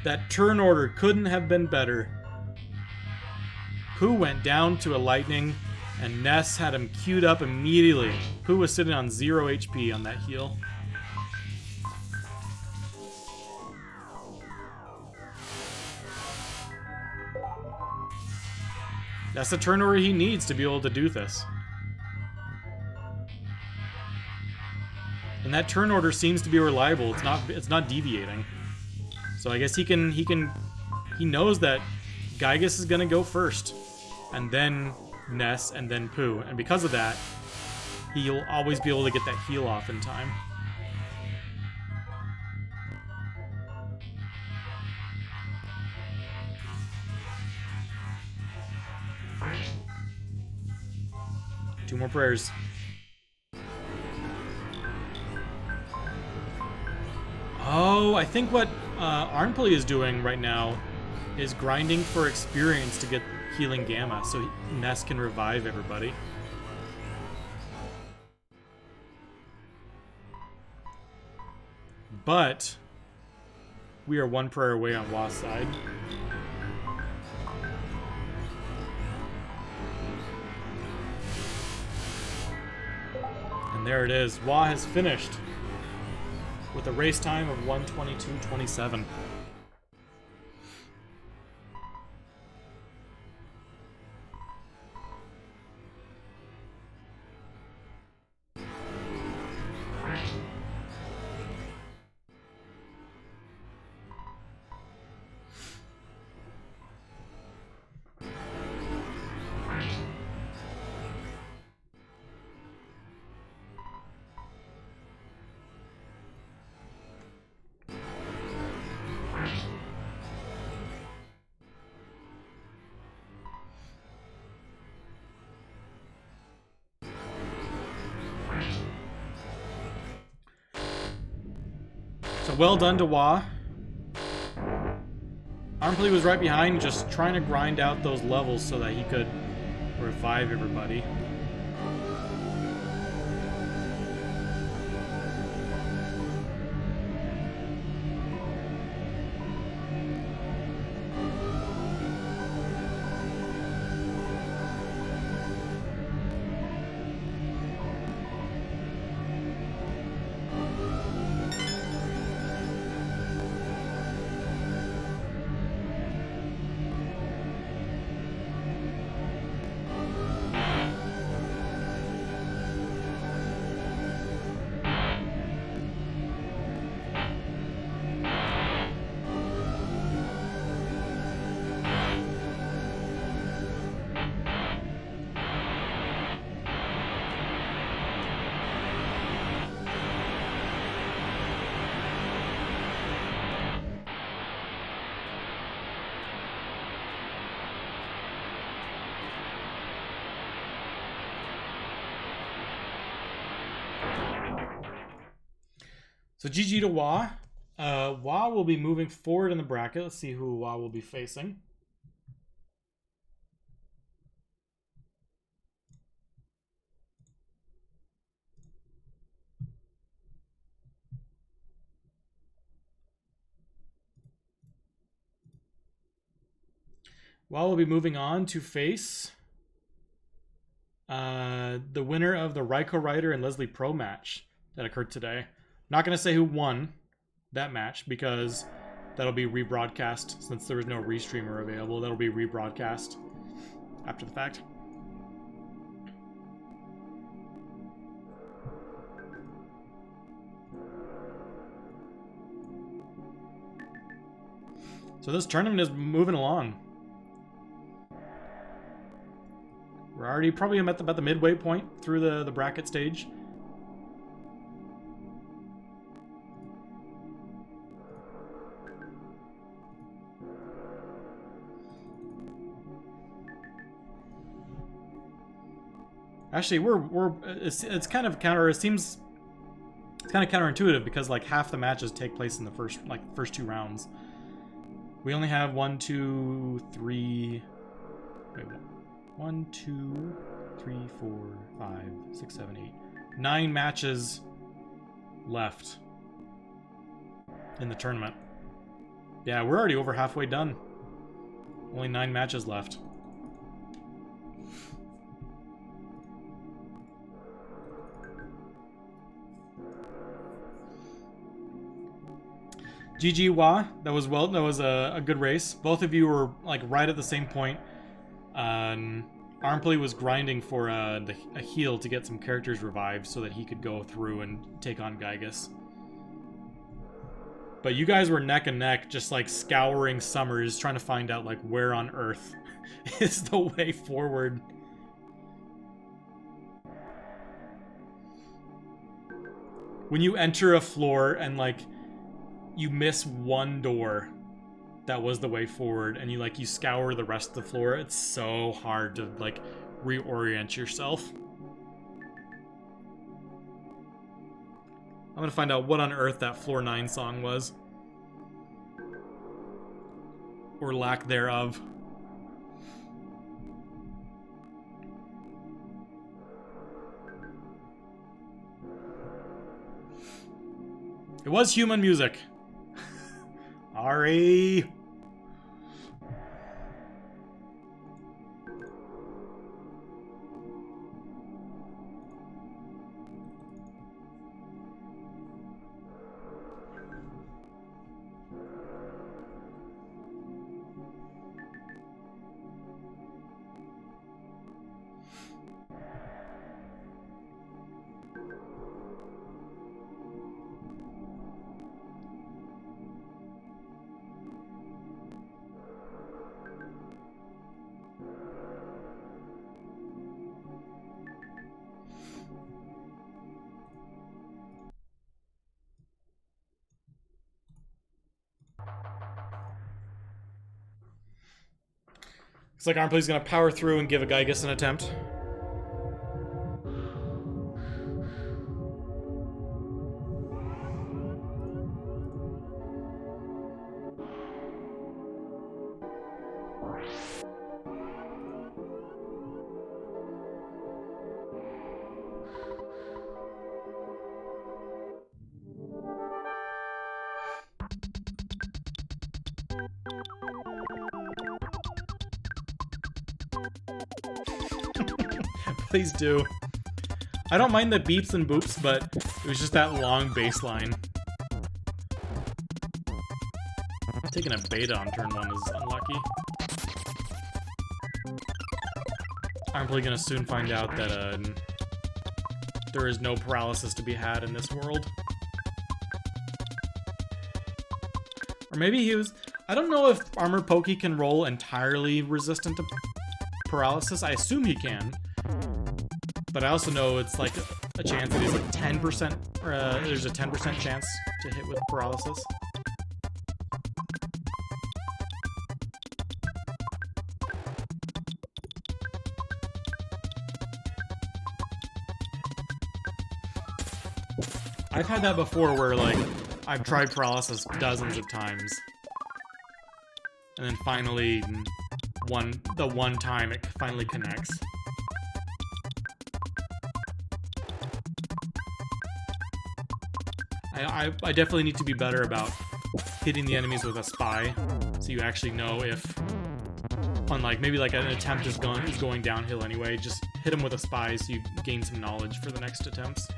That turn order couldn't have been better. Pooh went down to a lightning, and Ness had him queued up immediately. Pooh was sitting on 0 HP on that heal. That's the turn order he needs to be able to do this. And that turn order seems to be reliable. It's not deviating. So I guess he knows that Gygas is gonna go first, and then Ness, and then Pooh. And because of that, he'll always be able to get that heal off in time. Two more prayers. Oh, I think what arnpoly is doing right now is grinding for experience to get healing gamma, so Ness can revive everybody. But we are one prayer away on Wa's side. And there it is. Wa has finished with a race time of 1:22:27. So well done to Wa. arnpoly was right behind, just trying to grind out those levels so that he could revive everybody. So GG to Wah. Wah will be moving forward in the bracket. Let's see who Wah will be facing. Wah will be moving on to face the winner of the Raiko Ryder and Leslie Pro match that occurred today. Not going to say who won that match because that'll be rebroadcast since there was no restreamer available. That'll be rebroadcast after the fact. So this tournament is moving along. We're already probably about the midway point through the bracket stage. Actually, it's kind of seems it's kind of counterintuitive because like half the matches take place in the first two rounds. We only have 1, 2, 3. Wait, 1, 2, 3, 4, 5, 6, 7, 8. 9 matches left in the tournament. Yeah, we're already over halfway done. Only 9 matches left. GG Wah, that was a good race. Both of you were like right at the same point. arnpoly was grinding for a heal to get some characters revived so that he could go through and take on Gygus. But you guys were neck and neck, just like scouring Summers, trying to find out like where on earth is the way forward. When you enter a floor and like you miss one door that was the way forward and you scour the rest of the floor, it's so hard to like reorient yourself. I'm gonna find out what on earth that Floor 9 song was. Or lack thereof. It was human music. Ari. Looks like arnpoly's gonna power through and give a Gygus an attempt. Please do. I don't mind the beeps and boops, but it was just that long bass line. Taking a beta on turn 1 is unlucky. arnpoly gonna soon find out that there is no paralysis to be had in this world. Or maybe he was... I don't know if Armor Pokey can roll entirely resistant to paralysis. I assume he can. But I also know it's like a chance that he's like 10%, there's a 10% chance to hit with paralysis. I've had that before where, like, I've tried paralysis dozens of times. And then finally, the one time it finally connects. I definitely need to be better about hitting the enemies with a spy, so you actually know if, on like maybe like an attempt is going downhill anyway, just hit them with a spy so you gain some knowledge for the next attempts.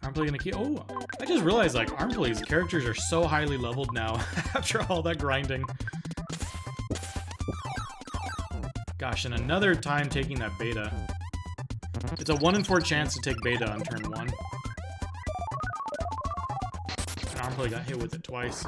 Arnpoly gonna keep. Oh, I just realized like Arnpoly's characters are so highly leveled now after all that grinding. Gosh, and another time taking that beta. It's a 1 in 4 chance to take beta on turn 1. And Arnpoly got hit with it twice.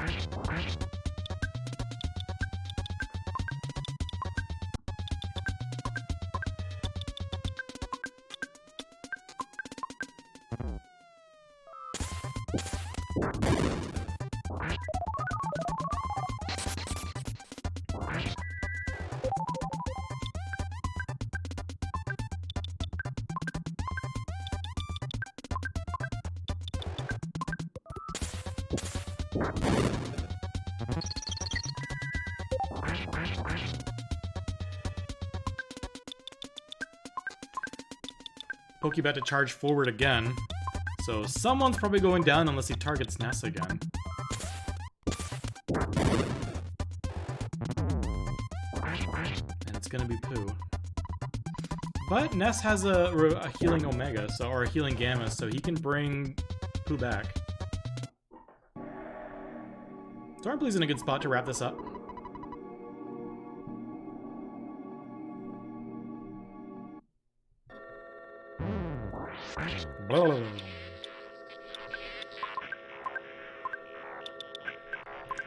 Poke about to charge forward again, so someone's probably going down unless he targets Ness again. And it's gonna be Pooh. But Ness has a healing Omega, so or a healing Gamma, so he can bring Pooh back. So Arnpoly's in a good spot to wrap this up.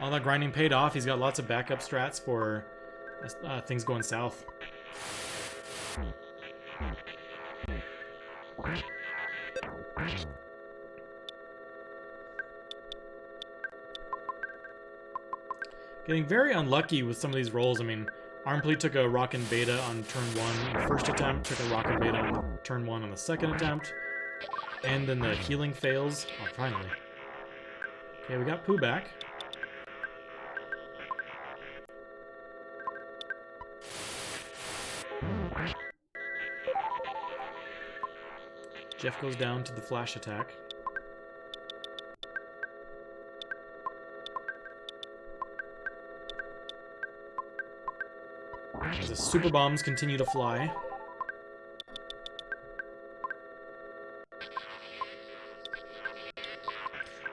All that grinding paid off. He's got lots of backup strats for things going south. Getting very unlucky with some of these rolls. I mean, Arnpoly took a Rockin' Beta on turn 1 on the first attempt, took a Rockin' Beta on turn 1 on the second attempt, and then the healing fails. Oh, finally. Okay, we got Pooh back. Jeff goes down to the flash attack. as the super bombs continue to fly.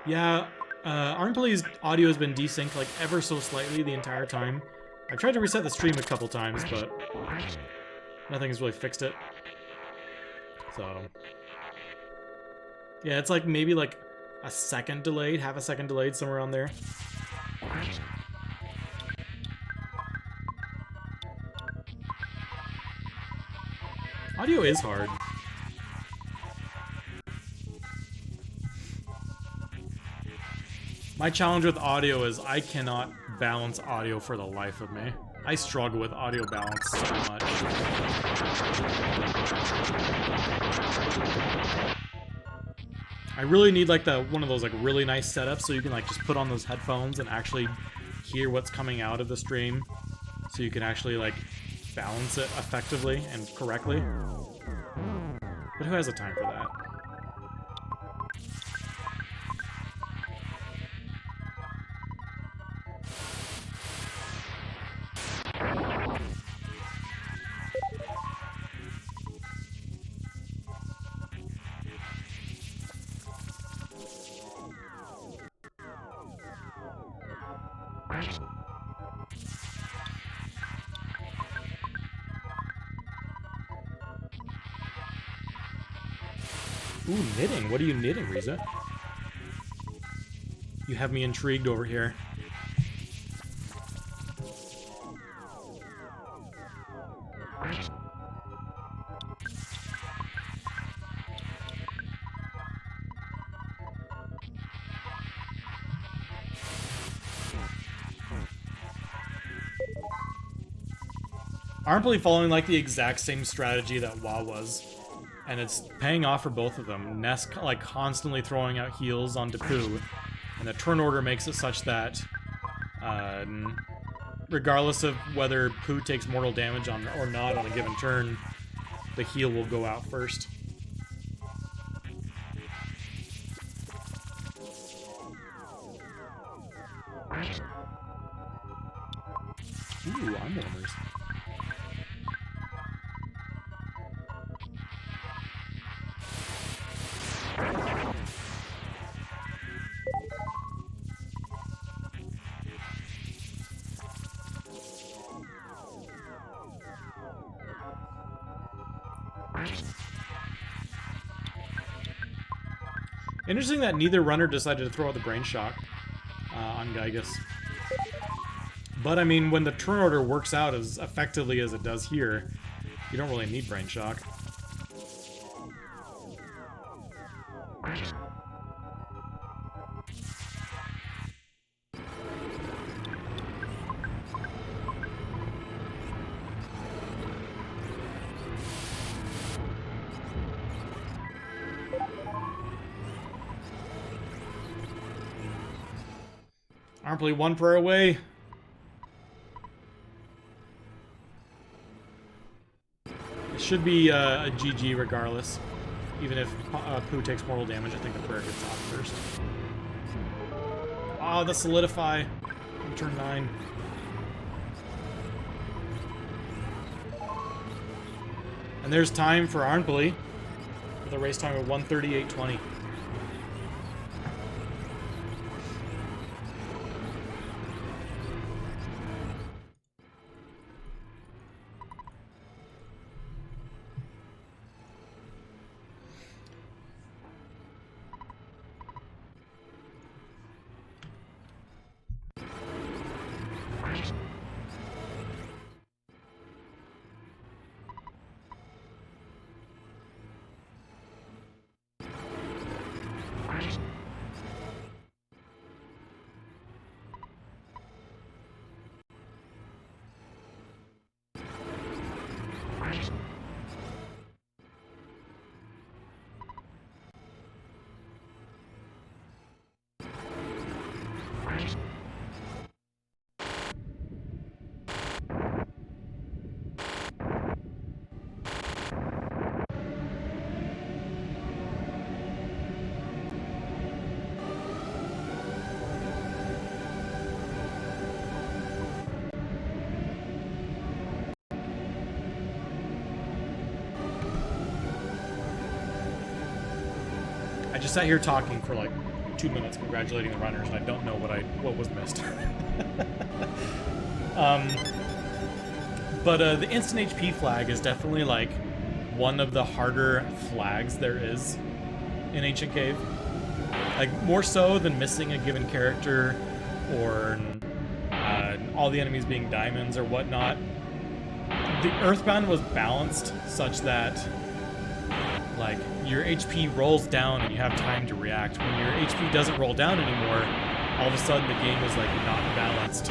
Yeah, arnpoly's audio has been desynced like ever so slightly the entire time. I've tried to reset the stream a couple times, but nothing has really fixed it. So yeah, it's like maybe like a second delayed, half a second delayed, somewhere around there. Audio is hard. My challenge with audio is I cannot balance audio for the life of me. I struggle with audio balance so much. I really need like one of those like really nice setups so you can like just put on those headphones and actually hear what's coming out of the stream, so you can actually like balance it effectively and correctly. But who has the time for that? Ooh, knitting. What are you knitting, Riza? You have me intrigued over here. arnpoly following like the exact same strategy that WoW was, and it's paying off for both of them. Ness like constantly throwing out heals onto Pooh, and the turn order makes it such that regardless of whether Pooh takes mortal damage on or not on a given turn, the heal will go out first. Ooh, arm warmers. Interesting that neither runner decided to throw out the brain shock on Gygus. But I mean, when the turn order works out as effectively as it does here, you don't really need brain shock. arnpoly one prayer away. It should be a GG regardless. Even if Pooh takes mortal damage, I think the prayer gets off first. Ah, the solidify on turn 9. And there's time for arnpoly with a race time of 1:38.20. I just sat here talking for like 2 minutes congratulating the runners, and I don't know what was missed. But the instant HP flag is definitely like one of the harder flags there is in Ancient Cave. Like, more so than missing a given character or all the enemies being diamonds or whatnot. The Earthbound was balanced such that, like, your HP rolls down and you have time to react. When your HP doesn't roll down anymore, all of a sudden the game is, like, not balanced.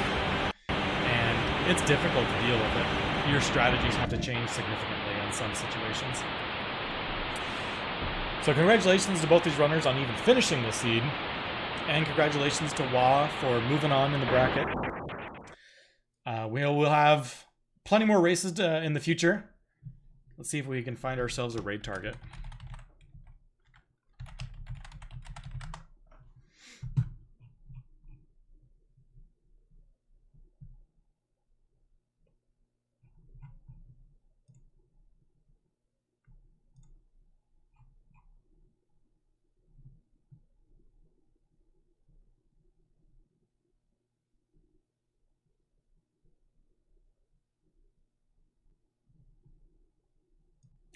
And it's difficult to deal with it. Your strategies have to change significantly in some situations. So congratulations to both these runners on even finishing the seed. And congratulations to Wah for moving on in the bracket. We'll have plenty more races in the future. Let's see if we can find ourselves a raid target.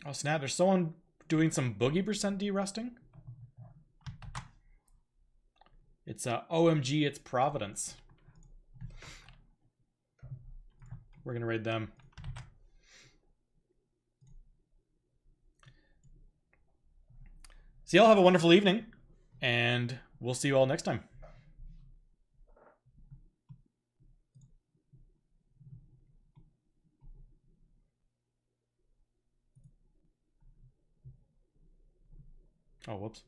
Oh snap, there's someone doing some boogie percent derusting. It's OMG, it's Providence. We're gonna raid them. So y'all have a wonderful evening, and we'll see you all next time. Oh, whoops.